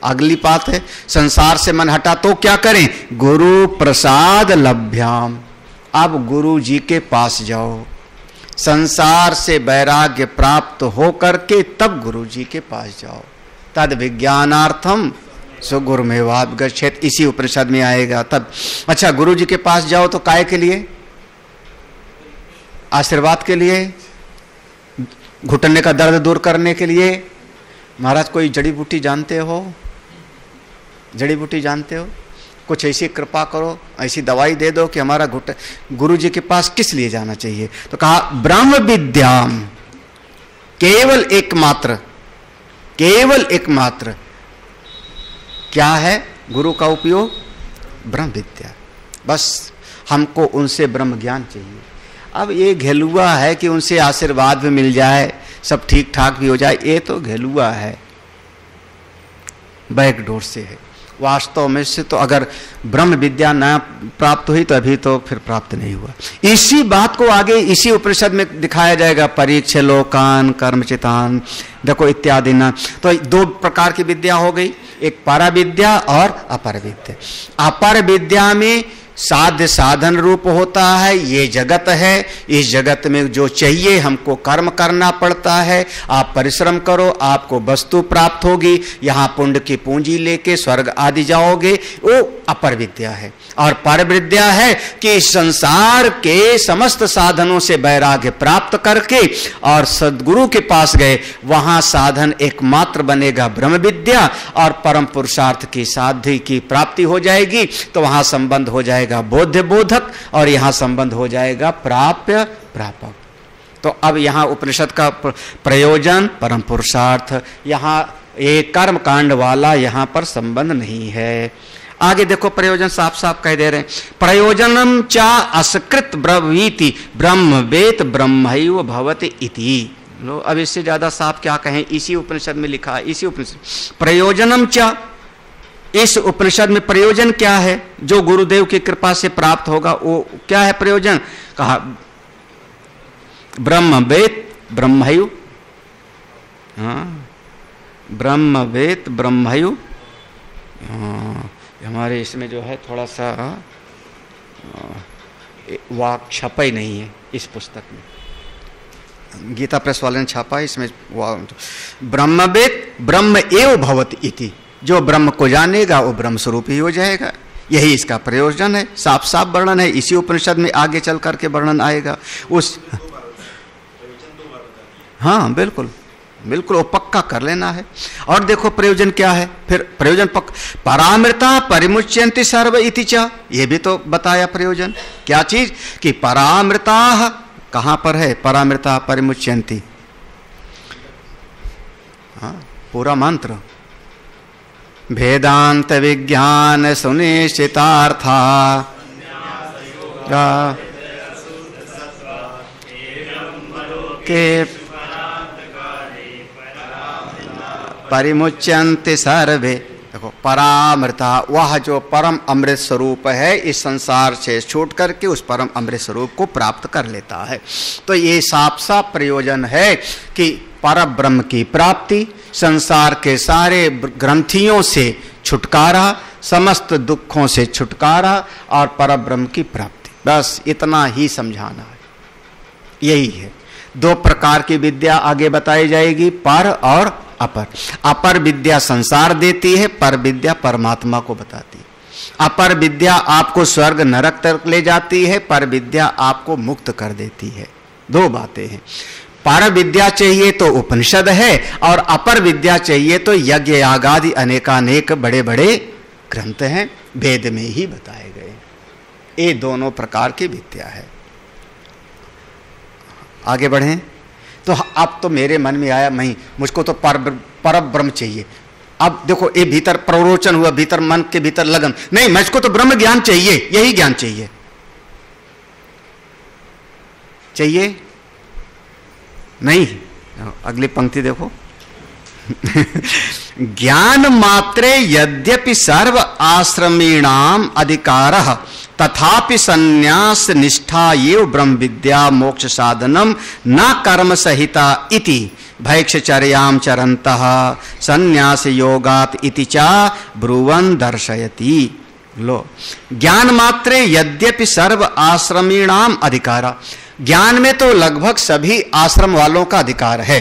अगली बात है संसार से मन हटा तो क्या करें, गुरु प्रसाद लभ्याम। अब गुरु जी के पास जाओ, संसार से वैराग्य प्राप्त हो करके तब गुरु जी के पास जाओ। तद विज्ञानार्थम सुगुरुमेवाप गच्छेत, इसी उपनिषद में आएगा तब। अच्छा, गुरु जी के पास जाओ तो काय के लिए, आशीर्वाद के लिए, घुटने का दर्द दूर करने के लिए। महाराज कोई जड़ी बूटी जानते हो, जड़ी बूटी जानते हो, कुछ ऐसी कृपा करो, ऐसी दवाई दे दो कि हमारा गुरु जी के पास किस लिए जाना चाहिए। तो कहा ब्रह्म विद्याम, केवल एकमात्र, केवल एकमात्र क्या है गुरु का उपयोग, ब्रह्म विद्या। बस हमको उनसे ब्रह्म ज्ञान चाहिए। अब ये घेलुआ है कि उनसे आशीर्वाद भी मिल जाए, सब ठीक ठाक भी हो जाए, ये तो घेलुआ है, बैकडोर से है। वास्तव में से तो अगर ब्रह्म विद्या न प्राप्त हुई तो अभी तो फिर प्राप्त नहीं हुआ। इसी बात को आगे इसी उपनिषद में दिखाया जाएगा, परीक्ष लोकान कर्मचितान, देखो इत्यादि ना। तो दो प्रकार की विद्या हो गई, एक पारा विद्या और अपर विद्या। अपर विद्या में साध्य साधन रूप होता है, ये जगत है, इस जगत में जो चाहिए हमको कर्म करना पड़ता है, आप परिश्रम करो आपको वस्तु प्राप्त होगी, यहाँ पुण्य की पूंजी लेके स्वर्ग आदि जाओगे, वो अपर विद्या है। और पर विद्या है कि संसार के समस्त साधनों से वैराग्य प्राप्त करके और सद्गुरु के पास गए, वहां साधन एकमात्र बनेगा ब्रह्म विद्या, और परम पुरुषार्थ की साध्य की प्राप्ति हो जाएगी। तो वहां संबंध हो जाएगा बोध्य बोधक, और यहां संबंध हो जाएगा प्राप्य प्रापक। तो अब यहां उपनिषद का प्रयोजन परम पुरुषार्थ, यहां एक कर्म कांड वाला यहां पर संबंध नहीं है। आगे देखो प्रयोजन साफ साफ कह दे रहे हैं, प्रयोजनम चा असकृत ब्रवीति ब्रह्मवेत ब्रह्मैव भवति इति। लो अब इससे ज्यादा साफ क्या कहें, इसी उपनिषद में लिखा है, इसी उपनिषद प्रयोजनम चा, इस उपनिषद में प्रयोजन क्या है जो गुरुदेव की कृपा से प्राप्त होगा, वो क्या है प्रयोजन। कहा ब्रह्मवेत् ब्रह्मयु, हाँ, ब्रह्मवेत् ब्रह्मयु। हमारे इसमें जो है थोड़ा सा वाक छपा ही नहीं है इस पुस्तक में, गीता प्रेस वाले ने छापा है इसमें। ब्रह्मवेत् ब्रह्म एव भवति इति, जो ब्रह्म को जानेगा वो ब्रह्म स्वरूप ही हो जाएगा। यही इसका प्रयोजन है, साफ साफ वर्णन है। इसी उपनिषद में आगे चल करके वर्णन आएगा उस, हाँ बिल्कुल बिल्कुल, वो पक्का कर लेना है। और देखो प्रयोजन क्या है फिर, प्रयोजन परामृता परिमुच्यन्ति सर्व इति च, ये भी तो बताया प्रयोजन। क्या चीज कि परामृता कहां पर है, परामृता परिमुच्यन्ति, हाँ पूरा मंत्र, वेदांत विज्ञान सुनिश्चितार्था के परिमुच्यन्ति सर्वे। देखो परामृता, वह जो परम अमृत स्वरूप है इस संसार से छूट करके उस परम अमृत स्वरूप को प्राप्त कर लेता है। तो ये साफ साफ प्रयोजन है कि पर ब्रह्म की प्राप्ति, संसार के सारे ग्रंथियों से छुटकारा, समस्त दुखों से छुटकारा और पर ब्रह्म की प्राप्ति, बस इतना ही समझाना है। यही है। दो प्रकार की विद्या आगे बताई जाएगी, पर और अपर। अपर विद्या संसार देती है, पर विद्या परमात्मा को बताती है। अपर विद्या आपको स्वर्ग नरक तक ले जाती है, पर विद्या आपको मुक्त कर देती है। दो बातें हैं, पर विद्या चाहिए तो उपनिषद है और अपर विद्या चाहिए तो यज्ञ यागादि अनेकानेक बड़े बड़े ग्रंथ हैं, वेद में ही बताए गए। ये दोनों प्रकार की विद्या है। आगे बढ़ें तो अब तो मेरे मन में आया, मुझको तो पर ब्रह्म चाहिए। अब देखो ये भीतर प्ररोचन हुआ, भीतर मन के भीतर लगन, नहीं मुझको तो ब्रह्म ज्ञान चाहिए, यही ज्ञान चाहिए। चाहिए नहीं, अगली पंक्ति देखो ज्ञान मात्रे यद्यपि सर्व आश्रमीणाम अधिकारः तथापि संन्यास निष्ठा एव ब्रह्म विद्या मोक्ष साधनम न कर्म सहिता इति भैक्षचर्याम चरन्तः संन्यास योगात इति चा ब्रुवन् दर्शयति। लो, ज्ञान मात्रे यद्यपि सर्व आश्रमीणाम अधिकारा, ज्ञान में तो लगभग सभी आश्रम वालों का अधिकार है।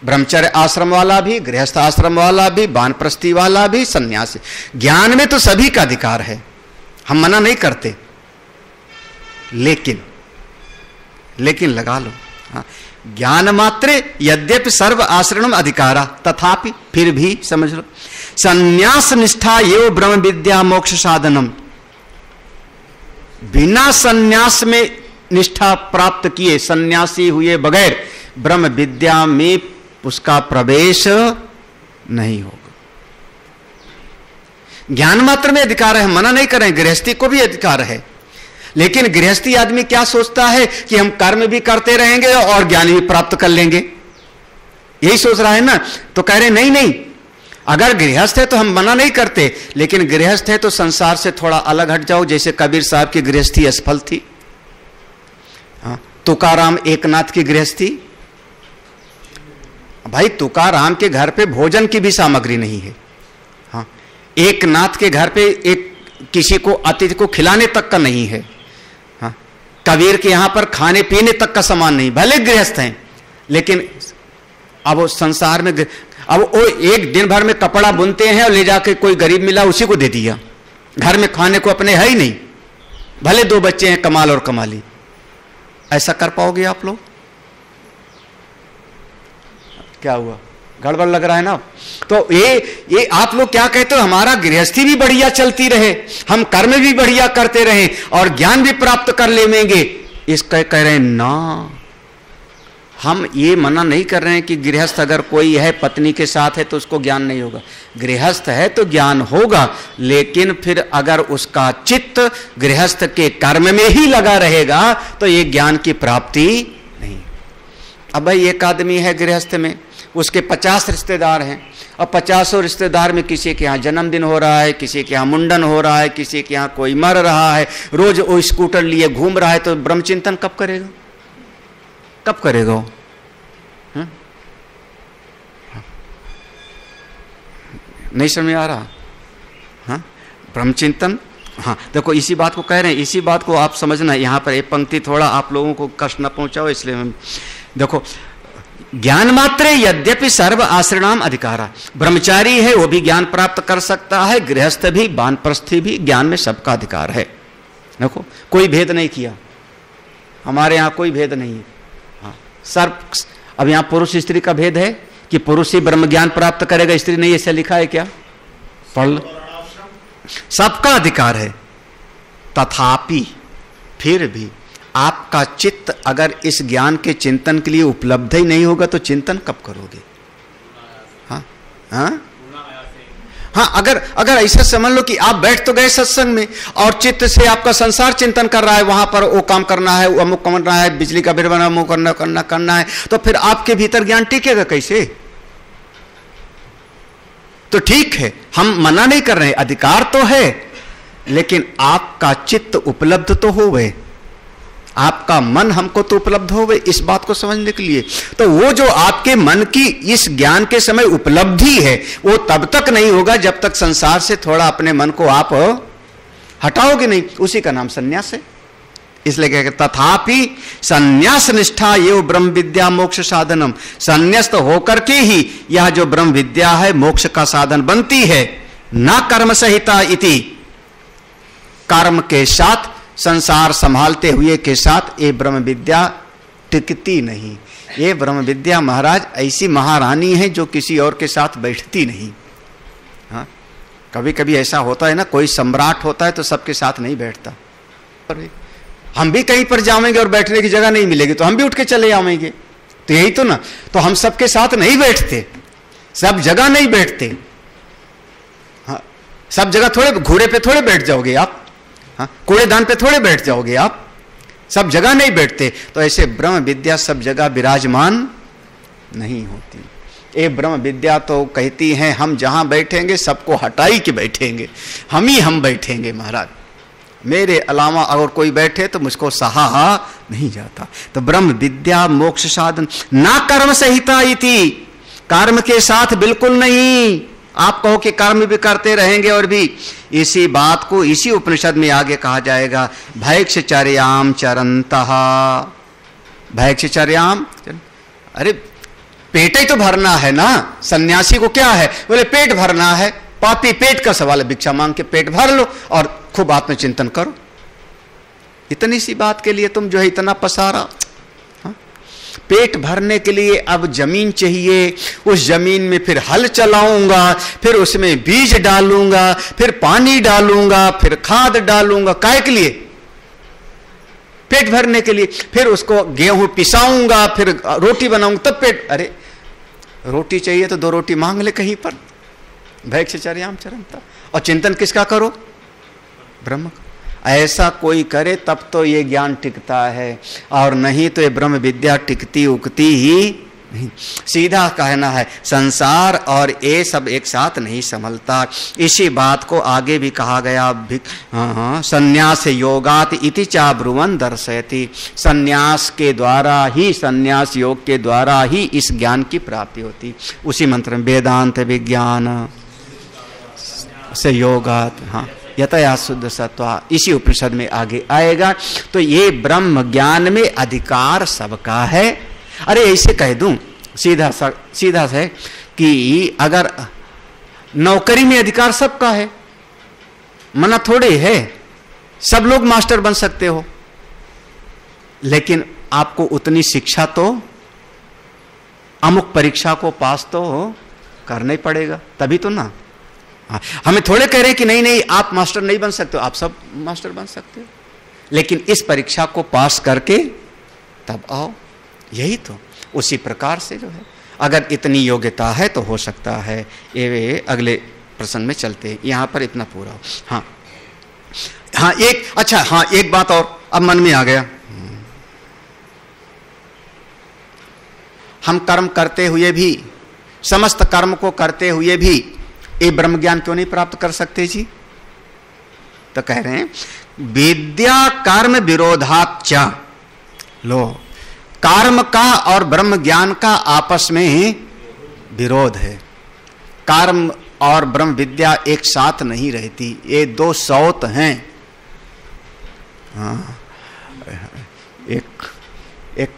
ब्रह्मचर्य आश्रम वाला भी, गृहस्थ आश्रम वाला भी, वानप्रस्थी वाला भी, सन्यासी, ज्ञान में तो सभी का अधिकार है, हम मना नहीं करते। लेकिन लगा लो, हाँ, ज्ञान मात्रे यद्यपि सर्व आश्रम अधिकारा तथापि, फिर भी समझ लो, संन्यास निष्ठा एवं ब्रह्म विद्या मोक्ष साधनम, बिना संन्यास में निष्ठा प्राप्त किए, सन्यासी हुए बगैर ब्रह्म विद्या में उसका प्रवेश नहीं होगा। ज्ञान मात्र में अधिकार है, मना नहीं करें, गृहस्थी को भी अधिकार है। लेकिन गृहस्थी आदमी क्या सोचता है कि हम कर्म भी करते रहेंगे और ज्ञान भी प्राप्त कर लेंगे, यही सोच रहा है ना। तो कह रहे नहीं, अगर गृहस्थ है तो हम मना नहीं करते, लेकिन गृहस्थ है तो संसार से थोड़ा अलग हट जाओ। जैसे कबीर साहब की गृहस्थी असफल थी, तुकाराम एकनाथ की गृहस्थी, भाई तुकाराम के घर पे भोजन की भी सामग्री नहीं है। हाँ, एक नाथ के घर पे एक किसी को अतिथि को खिलाने तक का नहीं है। हाँ, कबीर के यहां पर खाने पीने तक का सामान नहीं, भले गृहस्थ हैं, लेकिन अब वो संसार में, अब वो एक दिन भर में कपड़ा बुनते हैं और ले जाके कोई गरीब मिला उसी को दे दिया, घर में खाने को अपने है ही नहीं, भले दो बच्चे हैं कमाल और कमाली। ऐसा कर पाओगे आप लोग? क्या हुआ, गड़बड़ लग रहा है ना। तो ये आप लोग क्या कहते हो, हमारा गृहस्थी भी बढ़िया चलती रहे, हम कर्म भी बढ़िया करते रहे और ज्ञान भी प्राप्त कर लेंगे, इसका कह रहे हैं ना। हम ये मना नहीं कर रहे हैं कि गृहस्थ अगर कोई है पत्नी के साथ है तो उसको ज्ञान नहीं होगा, गृहस्थ है तो ज्ञान होगा, लेकिन फिर अगर उसका चित्त गृहस्थ के कर्म में ही लगा रहेगा तो ये ज्ञान की प्राप्ति नहीं। अब भाई एक आदमी है गृहस्थ में, उसके 50 रिश्तेदार हैं और 50 रिश्तेदार में किसी के यहाँ जन्मदिन हो रहा है, किसी के यहाँ मुंडन हो रहा है, किसी के यहाँ कोई मर रहा है, रोज वो स्कूटर लिए घूम रहा है, तो ब्रह्मचिंतन कब करेगा? कब करेगा वो? नहीं समझ आ रहा? हाँ, ब्रह्मचिंतन। हाँ देखो, इसी बात को कह रहे हैं, इसी बात को आप समझना। यहाँ पर एक पंक्ति थोड़ा आप लोगों को कष्ट न पहुंचाओ, इसलिए हम देखो, ज्ञान मात्रे यद्यपि सर्व आश्रणाम अधिकारा, ब्रह्मचारी है वो भी ज्ञान प्राप्त कर सकता है, गृहस्थ भी, वानप्रस्थी भी, ज्ञान में सबका अधिकार है। देखो कोई भेद नहीं किया, हमारे यहाँ कोई भेद नहीं है। हाँ सर्व, अब यहाँ पुरुष स्त्री का भेद है कि पुरुष ही ब्रह्म ज्ञान प्राप्त करेगा, स्त्री नहीं, ऐसा लिखा है क्या? पढ़ लो, सबका अधिकार है। तथापि फिर भी आपका चित्त अगर इस ज्ञान के चिंतन के लिए उपलब्ध ही नहीं होगा तो चिंतन कब करोगे? हाँ हाँ हाँ, अगर ऐसा समझ लो कि आप बैठ तो गए सत्संग में और चित्त से आपका संसार चिंतन कर रहा है, वहां पर वो काम करना है, वो अमुक करना है, बिजली का बिल बना, अमुक करना है, तो फिर आपके भीतर ज्ञान टिकेगा कैसे? तो ठीक है, हम मना नहीं कर रहे, अधिकार तो है, लेकिन आपका चित्त उपलब्ध तो हो गए, आपका मन हमको तो उपलब्ध हो गए इस बात को समझने के लिए। तो वो जो आपके मन की इस ज्ञान के समय उपलब्धि है, वो तब तक नहीं होगा जब तक संसार से थोड़ा अपने मन को आप हटाओगे नहीं। उसी का नाम संन्यास है। इसलिए कहते तथापि संन्यास निष्ठा ये ब्रह्म विद्या मोक्ष साधनम, संन्यास्त होकर के ही यह जो ब्रह्म विद्या है मोक्ष का साधन बनती है। न कर्म संहिता इति, कर्म के साथ, संसार संभालते हुए के साथ ये ब्रह्म विद्या टिकती नहीं। ये ब्रह्म विद्या महाराज ऐसी महारानी है जो किसी और के साथ बैठती नहीं। हाँ, कभी कभी ऐसा होता है ना, कोई सम्राट होता है तो सबके साथ नहीं बैठता। हम भी कहीं पर जाएंगे और बैठने की जगह नहीं मिलेगी तो हम भी उठ के चले आएंगे, तो यही तो ना। तो हम सबके साथ नहीं बैठते, सब जगह नहीं बैठते। हाँ, सब जगह थोड़े, घोड़े पे थोड़े बैठ जाओगे आप, हाँ, कूड़ेदान पे थोड़े बैठ जाओगे आप, सब जगह नहीं बैठते। तो ऐसे ब्रह्म विद्या सब जगह विराजमान नहीं होती। ये ब्रह्म विद्या तो कहती है हम जहां बैठेंगे सबको हटाई के बैठेंगे, हम बैठेंगे महाराज, मेरे अलावा अगर कोई बैठे तो मुझको सहा नहीं जाता। तो ब्रह्म विद्या मोक्ष साधन ना कर्म संहिता इति, कर्म के साथ बिल्कुल नहीं। आप कहो कि कर्म भी करते रहेंगे और भी, इसी बात को इसी उपनिषद में आगे कहा जाएगा, भैक्षचर्याम चरन्तः, भैक्षचर्याम। अरे पेट ही तो भरना है ना, सन्यासी को क्या है, बोले पेट भरना है, पापी पेट का सवाल है, भिक्षा मांग के पेट भर लो और खूब आत्मचिंतन करो। इतनी सी बात के लिए तुम जो है इतना पसारा। पेट भरने के लिए अब जमीन चाहिए, उस जमीन में फिर हल चलाऊंगा, फिर उसमें बीज डालूंगा, फिर पानी डालूंगा, फिर खाद डालूंगा, काय के लिए? पेट भरने के लिए। फिर उसको गेहूं पिसाऊंगा, फिर रोटी बनाऊंगा, तब पेट। अरे रोटी चाहिए तो 2 रोटी मांग ले कहीं पर, भैक्षचर्याम चरन्तः। और चिंतन किसका करो? ब्रह्म। ऐसा कोई करे तब तो ये ज्ञान टिकता है, और नहीं तो ये ब्रह्म विद्या टिकती उकती ही नहीं। सीधा कहना है, संसार और ये सब एक साथ नहीं संभलता। इसी बात को आगे भी कहा गया, संन्यास योगात इति चा ब्रुवन् दर्शयति, संन्यास के द्वारा ही, संन्यास योग के द्वारा ही इस ज्ञान की प्राप्ति होती। उसी मंत्र में वेदांत विज्ञान से योगात, हाँ, यतया शुद्ध सत्वा, इसी उपनिषद में आगे आएगा। तो ये ब्रह्म ज्ञान में अधिकार सबका है। अरे ऐसे कह दूं सीधा है कि अगर नौकरी में अधिकार सबका है, मना थोड़े है, सब लोग मास्टर बन सकते हो, लेकिन आपको उतनी शिक्षा तो, अमुक परीक्षा को पास तो करना ही पड़ेगा, तभी तो ना। हमें थोड़े कह रहे कि नहीं आप मास्टर नहीं बन सकते हो, आप सब मास्टर बन सकते हो, लेकिन इस परीक्षा को पास करके तब आओ। यही तो उसी प्रकार से जो है, अगर इतनी योग्यता है तो हो सकता है। ये अगले प्रसंग में चलते हैं, यहां पर इतना पूरा हो। हाँ एक बात और अब मन में आ गया। हम कर्म करते हुए भी, समस्त कर्म को करते हुए भी ये ब्रह्म ज्ञान क्यों नहीं प्राप्त कर सकते जी? तो कह रहे हैं विद्या कर्म विरोधाच्च। लो, कर्म का और ब्रह्म ज्ञान का आपस में विरोध है। कर्म और ब्रह्म विद्या एक साथ नहीं रहती, ये दो सौत हैं। हाँ, एक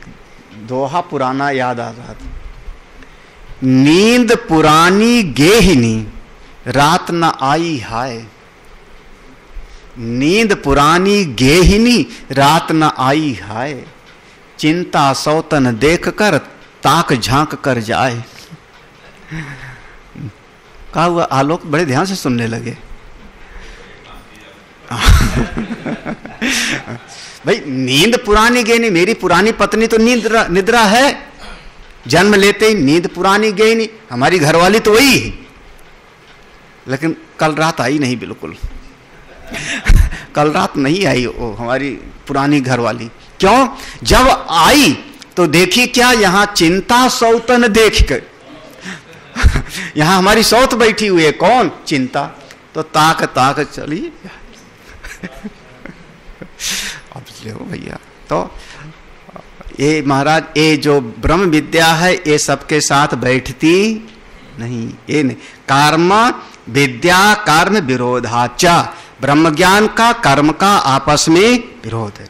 दोहा पुराना याद आ रहा था, नींद पुरानी गेहिनी रात न आई हाय। नींद पुरानी गेहिनी रात न आई हाय, चिंता सौतन देख कर ताक झांक कर जाए। कहा हुआ आलोक बड़े ध्यान से सुनने लगे। भाई नींद पुरानी गई नहीं, मेरी पुरानी पत्नी तो निद्रा है, जन्म लेते ही नींद पुरानी गई नहीं। हमारी घरवाली तो वही है, लेकिन कल रात आई नहीं, बिल्कुल कल रात नहीं आई वो हमारी पुरानी घरवाली। क्यों? जब आई तो देखी क्या, यहां चिंता सौतन देख कर यहां हमारी सौत बैठी हुई है, कौन? चिंता। तो ताक ताक चली अब हो भैया। तो ये महाराज, ये जो ब्रह्म विद्या है ये सबके साथ बैठती नहीं, ये नहीं। कर्म विद्या कर्म विरोधाचा, ब्रह्म ज्ञान का कर्म का आपस में विरोध है।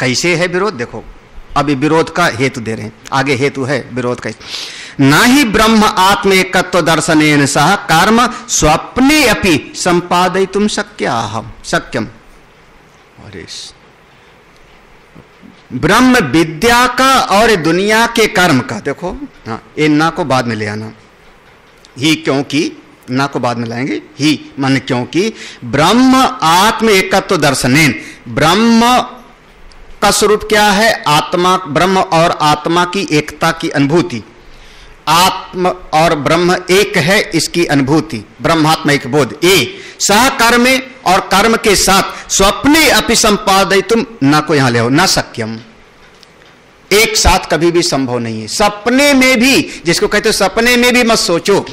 कैसे है विरोध? देखो अभी विरोध का हेतु दे रहे हैं, आगे हेतु है विरोध का। न ही ब्रह्म आत्म एकत्व दर्शनेन सह कर्म स्वप्ने अपि संपादयितुं शक्यम। और ब्रह्म विद्या का और दुनिया के कर्म का, देखो हाँ, ये ना को बाद में ले आना ही, क्योंकि ना को बाद में लाएंगे ही, मन क्योंकि ब्रह्म आत्म एकत्व दर्शनेन, ब्रह्म का स्वरूप क्या है? आत्मा, ब्रह्म और आत्मा की एकता की अनुभूति, आत्म और ब्रह्म एक है इसकी अनुभूति, ब्रह्मात्मा एक बोध। ए सह कर्म और कर्म के साथ स्वप्ने अपि संपादयितुं, ना को यहां ले आओ, न शक्यम, एक साथ कभी भी संभव नहीं है। सपने में भी, जिसको कहते हो सपने में भी मत सोचो,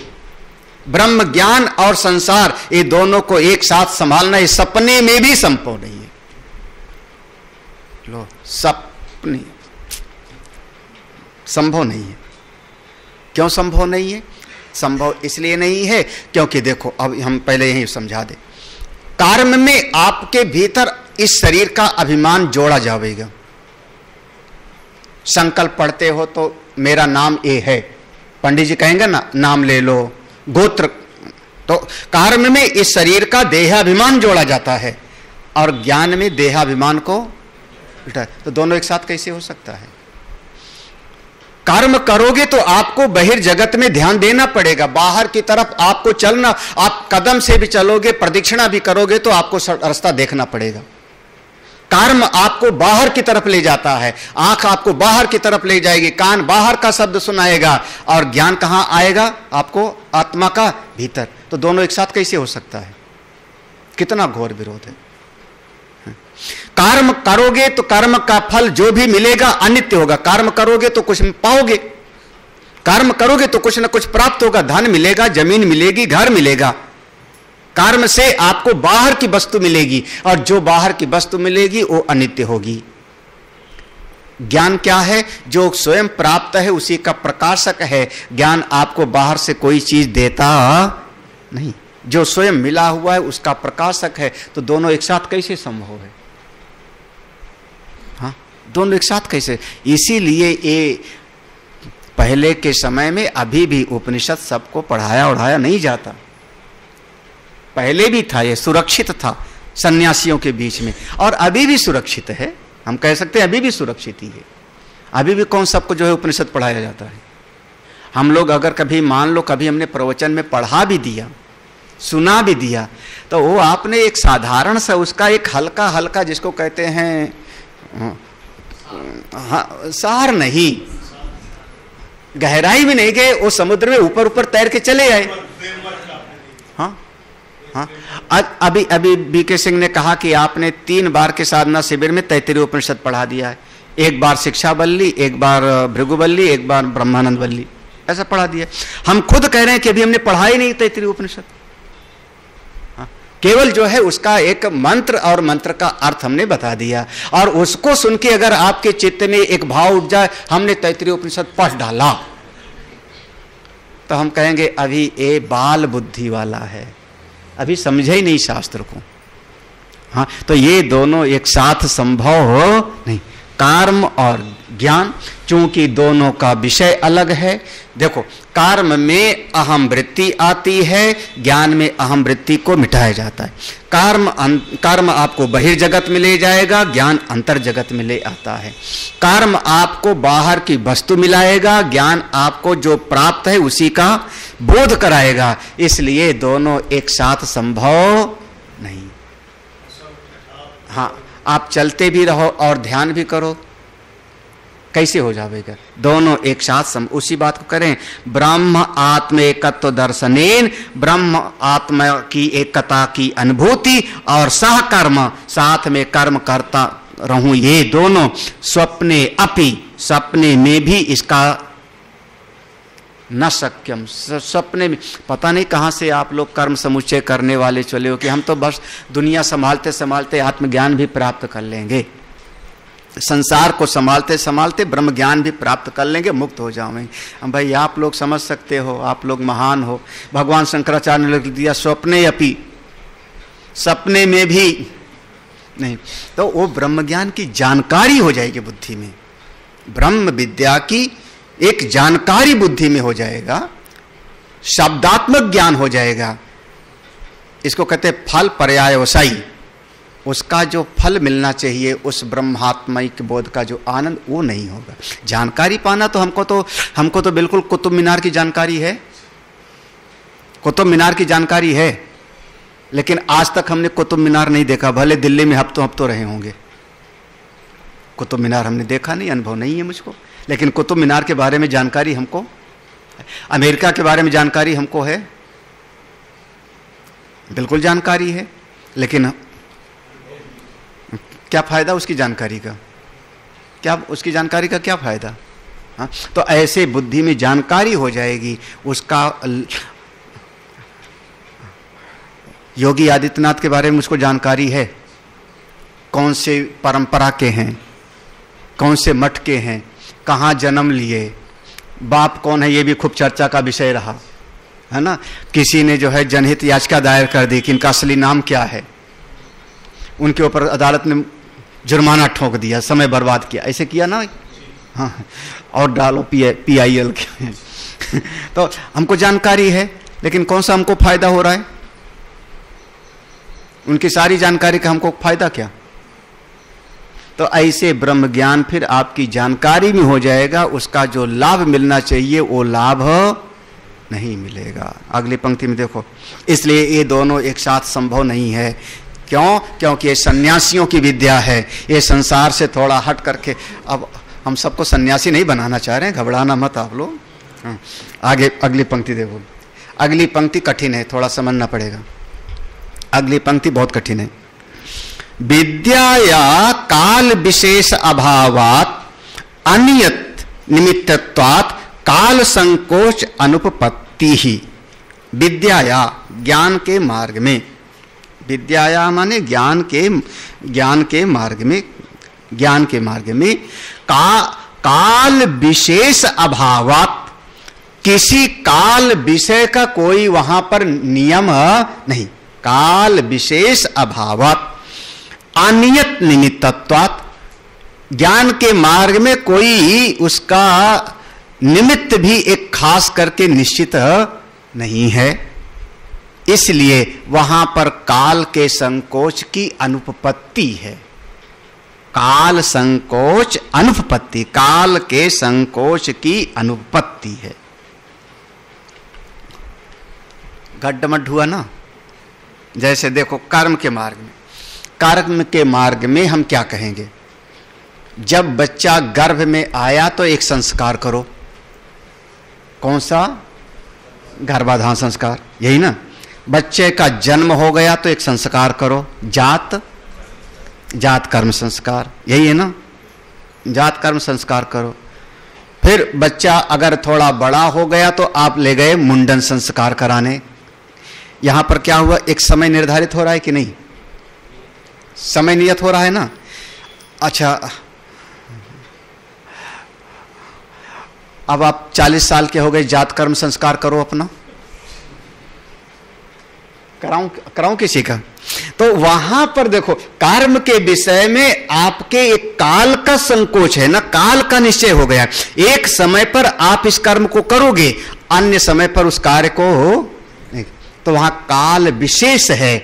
ब्रह्म ज्ञान और संसार ये दोनों को एक साथ संभालना ये सपने में भी संभव नहीं है। लो, सपने संभव नहीं है। क्यों संभव नहीं है? संभव इसलिए नहीं है क्योंकि देखो, अब हम पहले यही समझा दें, कर्म में आपके भीतर इस शरीर का अभिमान जोड़ा जाएगा। संकल्प पढ़ते हो तो मेरा नाम ये है, पंडित जी कहेंगे ना नाम ले लो, गोत्र, तो कर्म में इस शरीर का देहाभिमान जोड़ा जाता है और ज्ञान में देहाभिमान को उल्टा, तो दोनों एक साथ कैसे हो सकता है? कर्म करोगे तो आपको बहिर्जगत में ध्यान देना पड़ेगा, बाहर की तरफ आपको चलना, आप कदम से भी चलोगे, प्रदक्षिणा भी करोगे तो आपको रास्ता देखना पड़ेगा। कर्म आपको बाहर की तरफ ले जाता है, आंख आपको बाहर की तरफ ले जाएगी, कान बाहर का शब्द सुनाएगा, और ज्ञान कहां आएगा? आपको आत्मा का भीतर। तो दोनों एक साथ कैसे हो सकता है? कितना घोर विरोध है। कर्म करोगे तो कर्म का फल जो भी मिलेगा अनित्य होगा। कर्म करोगे तो कुछ पाओगे, कर्म करोगे तो कुछ ना कुछ प्राप्त होगा, धन मिलेगा, जमीन मिलेगी, घर मिलेगा। कर्म से आपको बाहर की वस्तु मिलेगी और जो बाहर की वस्तु मिलेगी वो अनित्य होगी। ज्ञान क्या है? जो स्वयं प्राप्त है उसी का प्रकाशक है। ज्ञान आपको बाहर से कोई चीज देता नहीं, जो स्वयं मिला हुआ है उसका प्रकाशक है। तो दोनों एक साथ कैसे संभव है? हाँ, दोनों एक साथ कैसे? इसीलिए ये पहले के समय में अभी भी उपनिषद सबको पढ़ाया उढ़ाया नहीं जाता। पहले भी था, ये सुरक्षित था सन्यासियों के बीच में, और अभी भी सुरक्षित है। हम कह सकते हैं अभी भी सुरक्षित ही है। अभी भी कौन सबको जो है उपनिषद पढ़ाया जाता है? हम लोग अगर कभी मान लो कभी हमने प्रवचन में पढ़ा भी दिया, सुना भी दिया, तो वो आपने एक साधारण सा उसका एक हल्का हल्का जिसको कहते हैं सार नहीं, गहराई में नहीं गए, वो समुद्र में ऊपर ऊपर तैर के चले आए। हाँ हाँ, अभी अभी बीके सिंह ने कहा कि आपने 3 बार के साधना शिविर में तैत्तिरीय उपनिषद पढ़ा दिया है। एक बार शिक्षा बल्ली, एक बार भृगुबल्ली, एक बार ब्रह्मानंद बल्ली, ऐसा पढ़ा दिया। हम खुद कह रहे हैं कि अभी हमने पढ़ा ही नहीं तैत्तिरीय उपनिषद। हाँ, केवल जो है उसका एक मंत्र और मंत्र का अर्थ हमने बता दिया, और उसको सुन के अगर आपके चित्त में एक भाव उठ जाए, हमने तैत्तिरीय उपनिषद पढ़ डाला, तो हम कहेंगे अभी ये बाल बुद्धि वाला है, अभी समझे ही नहीं शास्त्र को। हाँ, तो ये दोनों एक साथ संभव हो नहीं, कर्म और ज्ञान, चूंकि दोनों का विषय अलग है। देखो, कर्म में अहम वृत्ति आती है, ज्ञान में अहम वृत्ति को मिटाया जाता है। कर्म आपको बहिर्जगत में ले जाएगा, ज्ञान अंतर जगत में ले आता है। कर्म आपको बाहर की वस्तु मिलाएगा, ज्ञान आपको जो प्राप्त है उसी का बोध कराएगा। इसलिए दोनों एक साथ संभव नहीं। हाँ, आप चलते भी रहो और ध्यान भी करो, कैसे हो जाएगा? दोनों एक साथ उसी बात को करें। ब्रह्म आत्म एकत्व दर्शनेन, ब्रह्म आत्मा की एकता की अनुभूति और सहकर्म, साथ में कर्म करता रहूं, ये दोनों स्वप्ने अपि, सपने में भी इसका न शक्यम। सपने में पता नहीं कहां से आप लोग कर्म समुच्चय करने वाले चले हो कि हम तो बस दुनिया संभालते संभालते आत्मज्ञान भी प्राप्त कर लेंगे, संसार को संभालते संभालते ब्रह्म ज्ञान भी प्राप्त कर लेंगे, मुक्त हो जाएंगे। हम भाई आप लोग समझ सकते हो, आप लोग महान हो। भगवान शंकराचार्य ने लिख दिया स्वप्ने अपि, सपने में भी नहीं, तो वो ब्रह्म ज्ञान की जानकारी हो जाएगी बुद्धि में, ब्रह्म विद्या की एक जानकारी बुद्धि में हो जाएगा, शब्दात्मक ज्ञान हो जाएगा। इसको कहते हैं फल पर्यायवसायी, उसका जो फल मिलना चाहिए उस ब्रह्मात्मिक बोध का जो आनंद, वो नहीं होगा। जानकारी पाना तो हमको तो बिल्कुल कुतुब मीनार की जानकारी है, कुतुब मीनार की जानकारी है, लेकिन आज तक हमने कुतुब मीनार नहीं देखा। भले दिल्ली में हफ्तों रहे होंगे, कुतुब मीनार हमने देखा नहीं, अनुभव नहीं है मुझको, लेकिन कुतुब मीनार के बारे में जानकारी हमको, अमेरिका के बारे में जानकारी हमको है, बिल्कुल जानकारी है, लेकिन क्या फायदा उसकी जानकारी का? क्या उसकी जानकारी का क्या फायदा? हाँ, तो ऐसे बुद्धि में जानकारी हो जाएगी उसका। योगी आदित्यनाथ के बारे में मुझको जानकारी है, कौन से परंपरा के हैं, कौन से मठ के हैं, कहाँ जन्म लिए, बाप कौन है, ये भी खूब चर्चा का विषय रहा है ना। किसी ने जो है जनहित याचिका दायर कर दी कि इनका असली नाम क्या है, उनके ऊपर अदालत ने जुर्माना ठोक दिया, समय बर्बाद किया, ऐसे किया ना। हाँ, और डालो PIL के तो हमको जानकारी है, लेकिन कौन सा हमको फायदा हो रहा है? उनकी सारी जानकारी का हमको फायदा क्या? तो ऐसे ब्रह्म ज्ञान फिर आपकी जानकारी में हो जाएगा, उसका जो लाभ मिलना चाहिए वो लाभ नहीं मिलेगा। अगली पंक्ति में देखो, इसलिए ये दोनों एक साथ संभव नहीं है। क्यों? क्योंकि ये सन्यासियों की विद्या है, ये संसार से थोड़ा हट करके। अब हम सबको सन्यासी नहीं बनाना चाह रहे हैं, घबराना मत आप लोग। आगे अगली पंक्ति देखो, अगली पंक्ति कठिन है, थोड़ा समझना पड़ेगा। अगली पंक्ति बहुत कठिन है। विद्याया काल विशेष अभावात अनियत निमित्तत्वात् काल संकोच अनुपपत्ति ही। विद्याया, ज्ञान के मार्ग में, विद्याया माने ज्ञान के मार्ग में काल विशेष अभावात, किसी काल विषय का कोई वहां पर नियम नहीं, काल विशेष अभावात अनियत निमित्तत्वात्, ज्ञान के मार्ग में कोई उसका निमित्त भी एक खास करके निश्चित नहीं है, इसलिए वहां पर काल के संकोच की अनुपपत्ति है। काल संकोच अनुपपत्ति, काल के संकोच की अनुपपत्ति है। गड्ढमड्ढ हुआ ना। जैसे देखो कर्म के मार्ग में हम क्या कहेंगे? जब बच्चा गर्भ में आया तो एक संस्कार करो, कौन सा? गर्भाधान संस्कार, यही ना। बच्चे का जन्म हो गया तो एक संस्कार करो, जात कर्म संस्कार, यही है ना। जात कर्म संस्कार करो। फिर बच्चा अगर थोड़ा बड़ा हो गया तो आप ले गए मुंडन संस्कार कराने। यहां पर क्या हुआ, एक समय निर्धारित हो रहा है कि नहीं, समय नियत हो रहा है ना। अच्छा, अब आप 40 साल के हो गए, जात कर्म संस्कार करो अपना, कराऊं किसी का। तो वहां पर देखो, कर्म के विषय में आपके एक काल का संकोच है ना, काल का निश्चय हो गया। एक समय पर आप इस कर्म को करोगे, अन्य समय पर उस कार्य को नहीं, तो वहां काल विशेष है।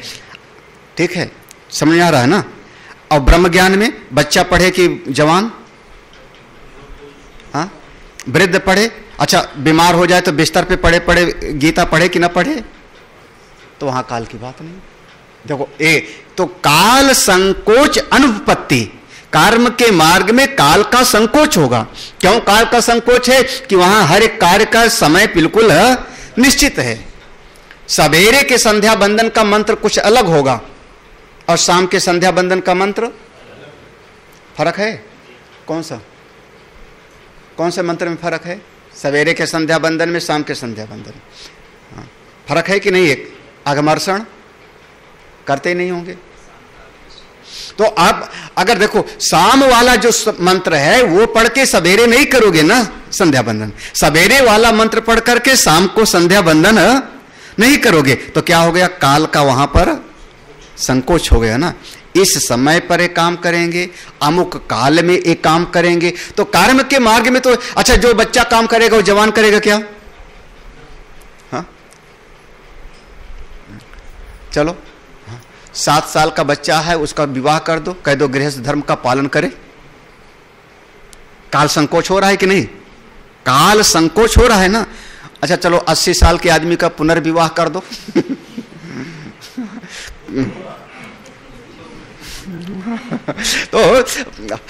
ठीक है, समझ आ रहा है ना। और ब्रह्म ज्ञान में बच्चा पढ़े कि जवान, हाँ, वृद्ध पढ़े, अच्छा बीमार हो जाए तो बिस्तर पे पड़े पड़े गीता पढ़े कि ना पढ़े, तो वहां काल की बात नहीं। देखो तो काल संकोच अनुपत्ति, कर्म के मार्ग में काल का संकोच होगा। क्यों काल का संकोच है? कि वहां हर एक कार्य का समय बिल्कुल निश्चित है। सवेरे के संध्या बंदन का मंत्र कुछ अलग होगा और शाम के संध्या बंदन का मंत्र फर्क है। कौन सा, कौन से मंत्र में फर्क है? सवेरे के संध्या बंदन में, शाम के संध्या बंदन में फर्क है कि नहीं? एक अगमर्षण करते ही नहीं होंगे। तो आप अगर देखो, शाम वाला जो मंत्र है वो पढ़ के सवेरे नहीं करोगे ना संध्या बंदन, सवेरे वाला मंत्र पढ़ करके शाम को संध्या बंदन नहीं करोगे, तो क्या हो गया? काल का वहां पर संकोच हो गया ना। इस समय पर एक काम करेंगे, अमुक काल में एक काम करेंगे। तो कर्म के मार्ग में तो अच्छा, जो बच्चा काम करेगा वो जवान करेगा क्या? हाँ, चलो 7 साल का बच्चा है, उसका विवाह कर दो, कह दो गृहस्थ धर्म का पालन करे। काल संकोच हो रहा है कि नहीं? काल संकोच हो रहा है ना। अच्छा चलो 80 साल के आदमी का पुनर्विवाह कर दो तो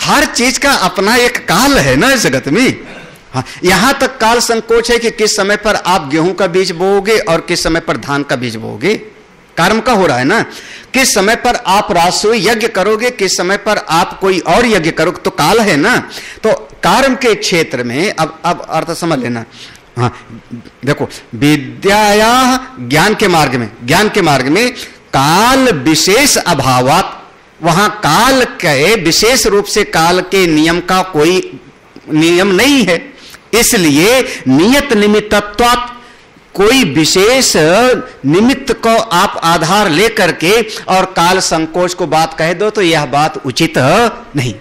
हर चीज का अपना एक काल है ना इस जगत में। हाँ, यहां तक काल संकोच है कि किस समय पर आप गेहूं का बीज बोओगे और किस समय पर धान का बीज बोओगे। कर्म का हो रहा है ना। किस समय पर आप राजसूय यज्ञ करोगे, किस समय पर आप कोई और यज्ञ करोगे, तो काल है ना। तो कर्म के क्षेत्र में अब अर्थ समझ लेना। हाँ देखो, विद्या ज्ञान के मार्ग में काल विशेष अभावात, वहां काल के विशेष रूप से काल के नियम का कोई नियम नहीं है, इसलिए नियत निमित्तत्वात्, कोई विशेष निमित्त को आप आधार लेकर के और काल संकोच को बात कह दो तो यह बात उचित नहीं।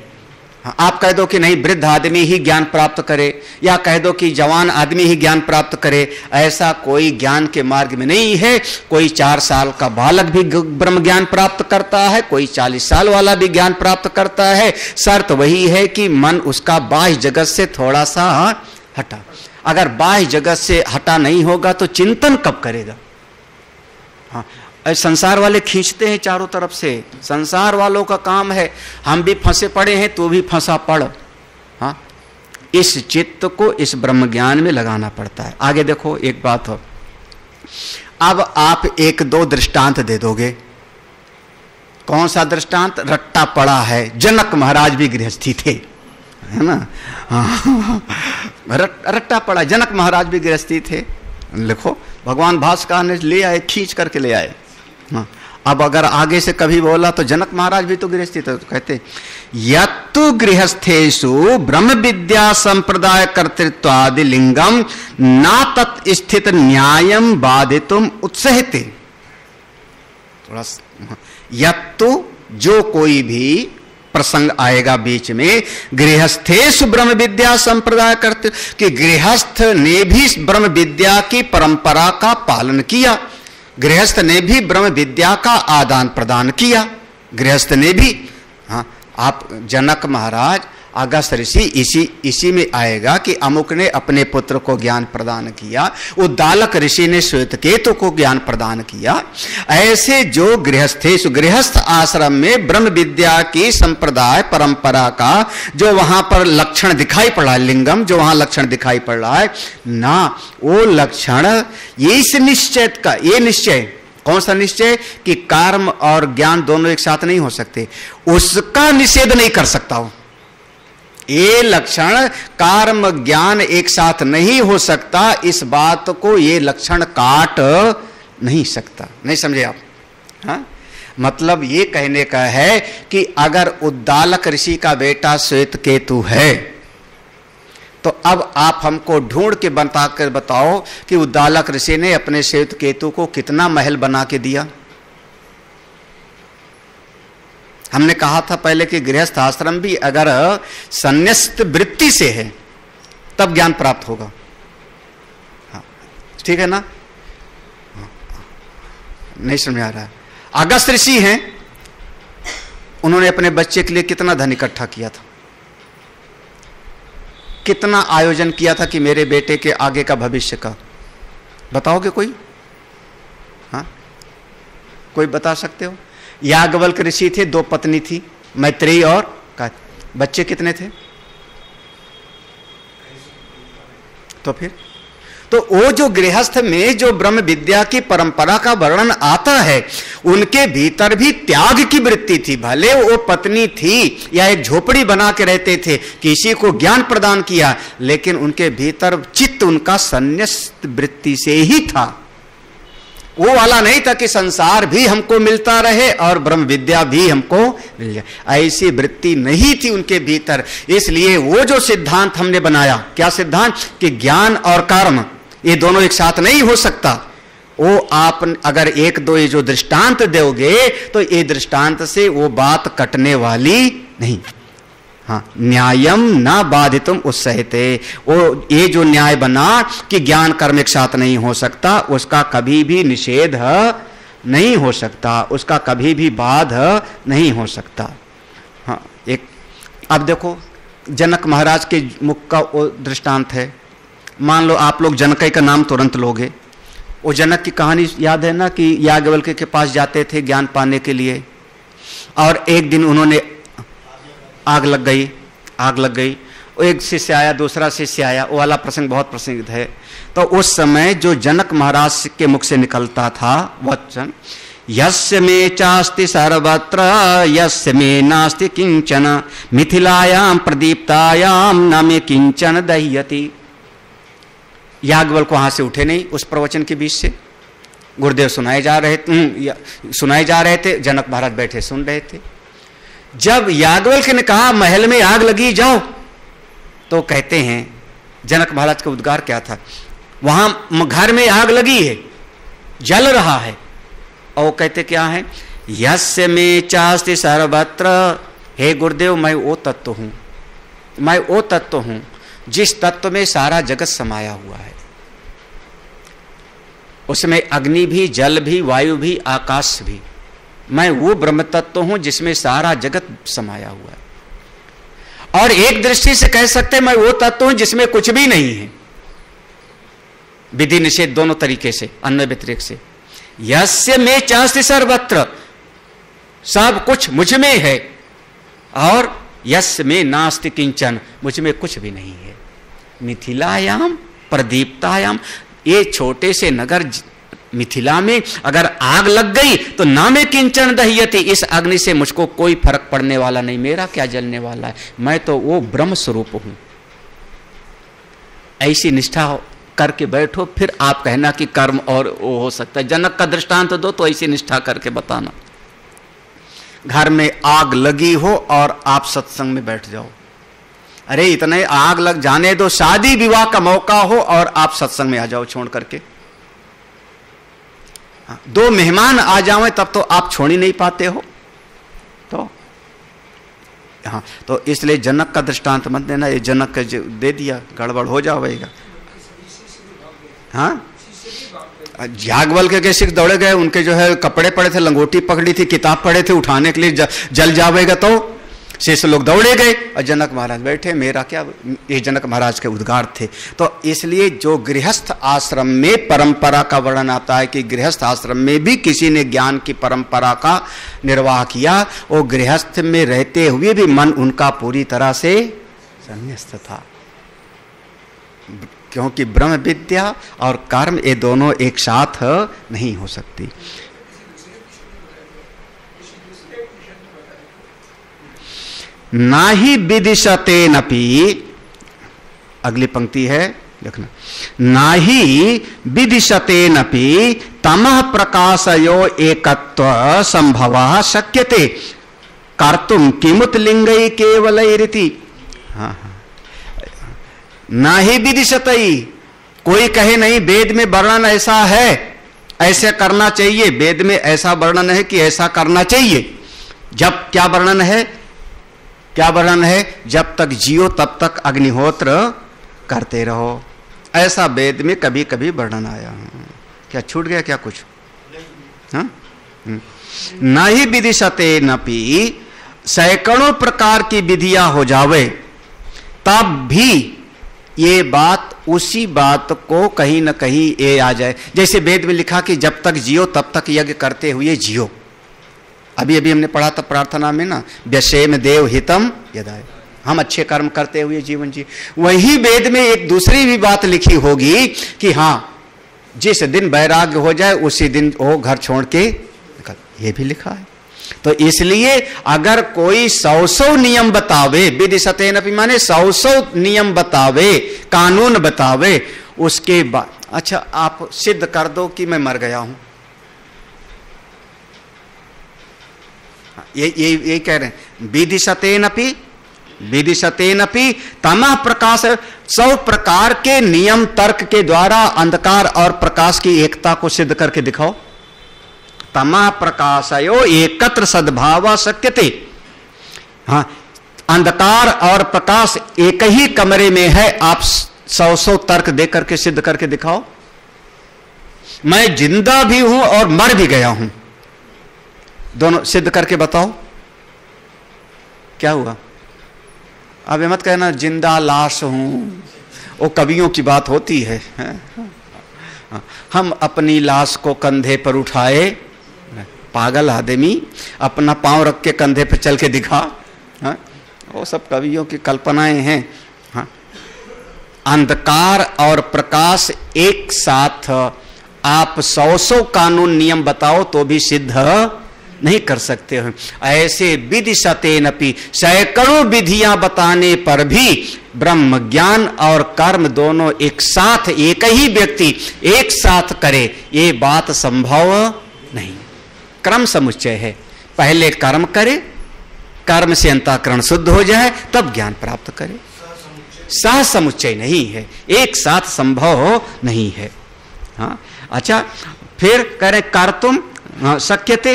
आप कह दो कि नहीं वृद्ध आदमी ही ज्ञान प्राप्त करे, या कह दो कि जवान आदमी ही ज्ञान प्राप्त करे, ऐसा कोई ज्ञान के मार्ग में नहीं है। कोई 4 साल का बालक भी ब्रह्म ज्ञान प्राप्त करता है, कोई 40 साल वाला भी ज्ञान प्राप्त करता है। शर्त वही है कि मन उसका बाह्य जगत से थोड़ा सा हटा। अगर बाह्य जगत से हटा नहीं होगा तो चिंतन कब करेगा? हाँ, संसार वाले खींचते हैं चारों तरफ से, संसार वालों का काम है। हम भी फंसे पड़े हैं, तू भी फंसा पड़। हाँ, इस चित्त को इस ब्रह्म ज्ञान में लगाना पड़ता है। आगे देखो एक बात हो, अब आप 1-2 दृष्टांत दे दोगे। कौन सा दृष्टांत? रट्टा पड़ा है, जनक महाराज भी गृहस्थी थे, है ना। रट्टा पड़ा, जनक महाराज भी गृहस्थी थे। लिखो, भगवान भास्कर ने ले आए, खींच करके ले आए। हाँ, अब अगर आगे से कभी बोला तो जनक महाराज भी तो गृहस्थी थे, तो कहते यत्तु गृहस्थेषु ब्रह्म विद्या संप्रदाय कर्तृत्वादि लिंगम ना तत् स्थित न्यायम बाधितुम उत्सहते। थोड़ा यत्तु, जो कोई भी प्रसंग आएगा बीच में, गृहस्थेषु ब्रह्म विद्या संप्रदाय करते, कि गृहस्थ ने भी ब्रह्म विद्या की परंपरा का पालन किया, गृहस्थ ने भी ब्रह्म विद्या का आदान प्रदान किया, गृहस्थ ने भी। हाँ, आप जनक महाराज, अगस्त ऋषि, इसी में आएगा कि अमुक ने अपने पुत्र को ज्ञान प्रदान किया, उद्दालक ऋषि ने श्वेतकेतु को ज्ञान प्रदान किया। ऐसे जो गृहस्थ आश्रम में ब्रह्म विद्या की संप्रदाय परंपरा का जो वहां पर लक्षण दिखाई पड़ रहा है, लिंगम जो वहां लक्षण दिखाई पड़ रहा है ना, वो लक्षण, ये इस निश्चय का, ये निश्चय कौन सा निश्चय? कि कर्म और ज्ञान दोनों एक साथ नहीं हो सकते, उसका निषेध नहीं कर सकता हूं। ये लक्षण कर्म ज्ञान एक साथ नहीं हो सकता, इस बात को ये लक्षण काट नहीं सकता। नहीं समझे आप? हाँ, मतलब ये कहने का है कि अगर उद्दालक ऋषि का बेटा श्वेत केतु है तो अब आप हमको ढूंढ के बताकर बताओ कि उद्दालक ऋषि ने अपने श्वेत केतु को कितना महल बना के दिया। हमने कहा था पहले कि गृहस्थ आश्रम भी अगर संन्यास्त वृत्ति से है तब ज्ञान प्राप्त होगा। हाँ, ठीक है ना? नहीं समझ आ रहा है? अगस्त ऋषि हैं, उन्होंने अपने बच्चे के लिए कितना धन इकट्ठा किया था, कितना आयोजन किया था कि मेरे बेटे के आगे का भविष्य का। बताओगे कोई? हाँ, कोई बता सकते हो? याज्ञवल्क्य ऋषि थे, 2 पत्नी थी, मैत्रेयी और का। बच्चे कितने थे? तो फिर तो वो जो गृहस्थ में जो ब्रह्म विद्या की परंपरा का वर्णन आता है, उनके भीतर भी त्याग की वृत्ति थी। भले वो पत्नी थी या एक झोपड़ी बना के रहते थे, किसी को ज्ञान प्रदान किया, लेकिन उनके भीतर चित्त उनका संन्यास्त वृत्ति से ही था। वो वाला नहीं था कि संसार भी हमको मिलता रहे और ब्रह्म विद्या भी हमको मिल जाए, ऐसी वृत्ति नहीं थी उनके भीतर। इसलिए वो जो सिद्धांत हमने बनाया, क्या सिद्धांत? कि ज्ञान और कर्म ये दोनों एक साथ नहीं हो सकता। वो आप अगर 1-2 ये जो दृष्टांत दोगे तो ये दृष्टांत से वो बात कटने वाली नहीं। हाँ, न्यायम न बाधितुम उत्सहिते, वो ये जो न्याय बना कि ज्ञान कर्म एक साथ नहीं हो सकता, उसका कभी भी निषेध नहीं हो सकता, उसका कभी भी बाध नहीं हो सकता। हाँ, एक अब देखो जनक महाराज के मुख का वो दृष्टांत है। मान लो आप लोग जनक का नाम तुरंत लोगे। वो जनक की कहानी याद है ना कि याज्ञवल्क्य के पास जाते थे ज्ञान पाने के लिए, और एक दिन उन्होंने आग लग गई। वो एक शिष्य आया, दूसरा शिष्य आया, वो वाला प्रसंग बहुत प्रसिद्ध है। तो उस समय जो जनक महाराज के मुख से निकलता था वचन, यस्य मे चास्ति सर्वत्र यस्य मे नास्ति किंचन मिथिलायां प्रदीप्तायां न मे किंचन दह्यति। याज्ञवल्क्य को वहां से उठे नहीं उस प्रवचन के बीच से। गुरुदेव सुनाए जा रहे थे, जनक महाराज बैठे सुन रहे थे। जब याज्ञवल्क्य ने कहा महल में आग लगी जाओ, तो कहते हैं जनक महाराज का उद्गार क्या था? वहां घर में आग लगी है, जल रहा है, और कहते क्या है? यस्य मे चास्ति सर्वत्र, हे गुरुदेव मैं वो तत्व हूं जिस तत्व में सारा जगत समाया हुआ है। उसमें अग्नि भी, जल भी, वायु भी, आकाश भी। मैं वो ब्रह्म तत्व हूं जिसमें सारा जगत समाया हुआ है। और एक दृष्टि से कह सकते हैं मैं वो तत्व हूं जिसमें कुछ भी नहीं है। विधि निषेध दोनों तरीके से, अन्य व्यतिरेक से। यस्य में चास्ति सर्वत्र, सब कुछ मुझ में है, और यस्य में नास्ति किंचन, मुझ में कुछ भी नहीं है। मिथिलायाम प्रदीप्तायाम, ये छोटे से नगर मिथिला में अगर आग लग गई तो ना में किंचन दह्यति, इस अग्नि से मुझको कोई फर्क पड़ने वाला नहीं, मेरा क्या जलने वाला है, मैं तो वो ब्रह्म स्वरूप हूं। ऐसी निष्ठा करके बैठो, फिर आप कहना कि कर्म और वो हो सकता है। जनक का दृष्टांत दो तो ऐसी निष्ठा करके बताना। घर में आग लगी हो और आप सत्संग में बैठ जाओ, अरे इतने आग लग जाने दो, शादी विवाह का मौका हो और आप सत्संग में आ जाओ छोड़ करके। 2 मेहमान आ जाओ तब तो आप छोड़ ही नहीं पाते हो। तो हाँ, तो इसलिए जनक का दृष्टांत मत देना, ये जनक का दे दिया गड़बड़ हो जाएगा। हाँ, याज्ञवल्क्य के शिष्य दौड़े गए, उनके जो है कपड़े पड़े थे, लंगोटी पकड़ी थी, किताब पड़े थे, उठाने के लिए जल जाएगा, तो शिष्य लोग दौड़े गए और जनक महाराज बैठे, मेरा क्या, ये जनक महाराज के उद्गार थे। तो इसलिए जो गृहस्थ आश्रम में परंपरा का वर्णन आता है कि गृहस्थ आश्रम में भी किसी ने ज्ञान की परंपरा का निर्वाह किया, वो गृहस्थ में रहते हुए भी मन उनका पूरी तरह से संन्यास्त था, क्योंकि ब्रह्म विद्या और कर्म ये दोनों एक साथ नहीं हो सकती। ना ही विदिशते नपि, अगली पंक्ति है देखना, ना ही विदिशते नपि तमः प्रकाशयो एकत्व संभवः शक्यते कर्तुम किमुत लिंगै केवलैरिति। हाँ, ना ही विदिशतई, कोई कहे नहीं वेद में वर्णन ऐसा है, ऐसे करना चाहिए, वेद में ऐसा वर्णन है कि ऐसा करना चाहिए। जब क्या वर्णन है, क्या वर्णन है, जब तक जियो तब तक अग्निहोत्र करते रहो, ऐसा वेद में कभी कभी वर्णन आया। क्या छूट गया क्या कुछ? हाँ, न ही विदिशते नपि, सैकड़ों प्रकार की विधियां हो जावे तब भी ये बात उसी बात को कहीं न कहीं ये आ जाए। जैसे वेद में लिखा कि जब तक जियो तब तक यज्ञ करते हुए जियो। अभी अभी हमने पढ़ा था प्रार्थना में ना, व्यशेम देव हितम यदाय, हम अच्छे कर्म करते हुए जीवन जी। वही वेद में एक दूसरी भी बात लिखी होगी कि हाँ, जिस दिन वैराग्य हो जाए उसी दिन वो घर छोड़ के निकल, ये भी लिखा है। तो इसलिए अगर कोई 100 नियम बतावे, विदिशतेनपि माने 100 नियम बतावे, कानून बतावे, उसके बाद अच्छा आप सिद्ध कर दो कि मैं मर गया हूं, ये कह रहे हैं। विदिशतेनपि, विदिशतेनपि तमः प्रकाश, 100 प्रकार के नियम तर्क के द्वारा अंधकार और प्रकाश की एकता को सिद्ध करके दिखाओ। तमः प्रकाशयो एकत्र सद्भाव शक्यते। हाँ, अंधकार और प्रकाश एक ही कमरे में है, आप 100 तर्क दे करके सिद्ध करके दिखाओ। मैं जिंदा भी हूं और मर भी गया हूं, दोनों सिद्ध करके बताओ। क्या हुआ? अब मत कहना जिंदा लाश हूं, वो कवियों की बात होती है। हम अपनी लाश को कंधे पर उठाए, पागल आदमी, अपना पांव रख के कंधे पर चल के दिखा। हाँ, वो सब कवियों की कल्पनाएं हैं। हाँ, अंधकार और प्रकाश एक साथ आप 100 कानून नियम बताओ तो भी सिद्ध नहीं कर सकते हो। ऐसे विदिशतेनपि, सैकड़ों विधियां बताने पर भी ब्रह्म ज्ञान और कर्म दोनों एक साथ, एक ही व्यक्ति एक साथ करे, ये बात संभव नहीं। क्रम समुच्चय है, पहले कर्म करे, कर्म से अंतःकरण शुद्ध हो जाए तब ज्ञान प्राप्त करे। सह समुच्चय नहीं है, एक साथ संभव नहीं है। हाँ, अच्छा फिर करे कर्तुम शक्यते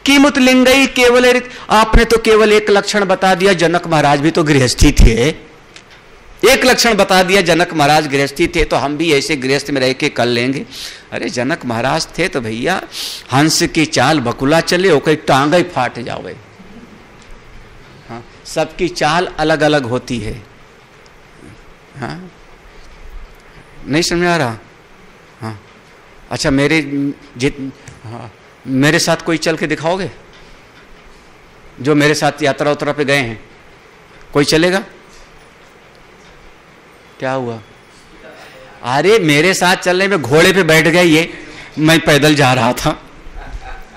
किमुत लिंगई केवल। आपने तो केवल एक लक्षण बता दिया, जनक महाराज भी तो गृहस्थी थे। एक लक्षण बता दिया, जनक महाराज गृहस्थी थे तो हम भी ऐसे गृहस्थ में रह के कर लेंगे। अरे जनक महाराज थे तो भैया हंस की चाल बकुला चले, ओके टांग ही फाट जावे। हाँ, सबकी चाल अलग अलग होती है। हाँ, नहीं समझ आ रहा? हाँ, अच्छा मेरे साथ कोई चल के दिखाओगे? जो मेरे साथ यात्रा उतरा पे गए हैं, कोई चलेगा? क्या हुआ? अरे मेरे साथ चलने में घोड़े पे बैठ गए, ये मैं पैदल जा रहा था।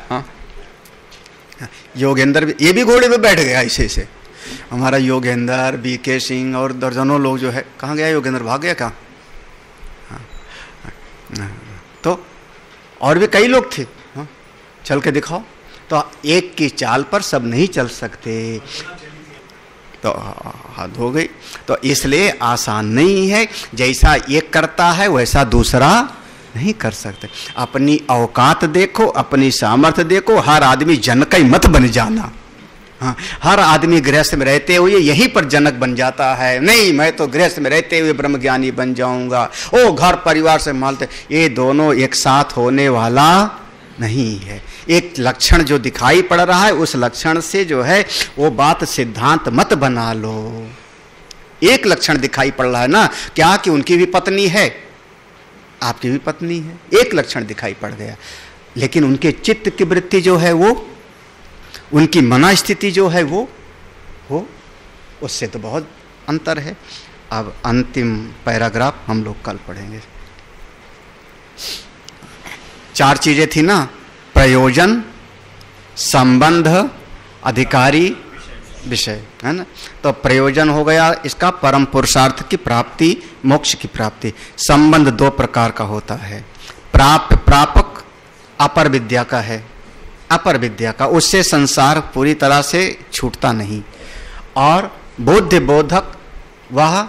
हाँ, योगेंद्र भी, ये भी घोड़े पे बैठ गया ऐसे ऐसे। हमारा योगेंद्र, बीके सिंह और दर्जनों लोग जो है, कहाँ गया योगेंद्र? भाग गया क्या? हाँ, तो और भी कई लोग थे। हाँ, चल के दिखाओ। तो एक की चाल पर सब नहीं चल सकते, तो हद हो गई। तो इसलिए आसान नहीं है, जैसा एक करता है वैसा दूसरा नहीं कर सकते। अपनी औकात देखो, अपनी सामर्थ्य देखो। हर आदमी जनक ही मत बन जाना। हाँ, हर आदमी गृहस्थ में रहते हुए यहीं पर जनक बन जाता है। नहीं, मैं तो गृहस्थ में रहते हुए ब्रह्मज्ञानी बन जाऊंगा, ओ घर परिवार से मालते। ये दोनों एक साथ होने वाला नहीं है। एक लक्षण जो दिखाई पड़ रहा है, उस लक्षण से जो है वो बात सिद्धांत मत बना लो। एक लक्षण दिखाई पड़ रहा है ना, क्या कि उनकी भी पत्नी है, आपकी भी पत्नी है, एक लक्षण दिखाई पड़ गया, लेकिन उनके चित्त की वृत्ति जो है, वो उनकी मना स्थिति जो है, वो उससे तो बहुत अंतर है। अब अंतिम पैराग्राफ हम लोग कल पढ़ेंगे। 4 चीजें थी ना, प्रयोजन, संबंध, अधिकारी, विषय, है ना। तो प्रयोजन हो गया इसका परम पुरुषार्थ की प्राप्ति, मोक्ष की प्राप्ति। संबंध 2 प्रकार का होता है, प्राप्य प्रापक अपर विद्या का है, अपर विद्या का, उससे संसार पूरी तरह से छूटता नहीं। और बोध्य बोधक वह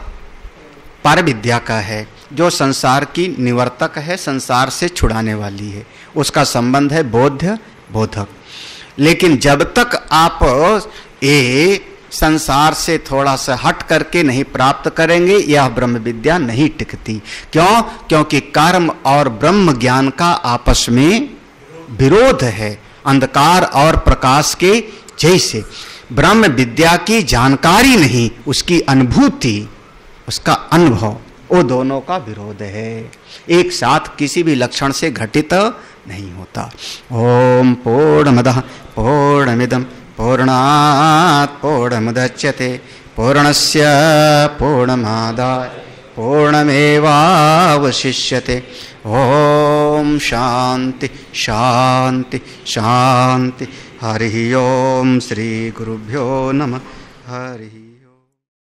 पर विद्या का है, जो संसार की निवर्तक है, संसार से छुड़ाने वाली है, उसका संबंध है बोध्य बोधक। लेकिन जब तक आप ये संसार से थोड़ा सा हट करके नहीं प्राप्त करेंगे, यह ब्रह्म विद्या नहीं टिकती। क्यों? क्योंकि कर्म और ब्रह्म ज्ञान का आपस में विरोध है, अंधकार और प्रकाश के जैसे। ब्रह्म विद्या की जानकारी नहीं, उसकी अनुभूति, उसका अनुभव, वो दोनों का विरोध है, एक साथ किसी भी लक्षण से घटित नहीं होता। ओम पूर्णमदः पूर्णमिदं पूर्णात् पूर्णमुदच्यते पूर्णस्य पूर्णमादाय पूर्णमेवावशिष्यते। ओम शांति शांति शांति। हरि ओम। श्री गुरुभ्यो नमः। हरि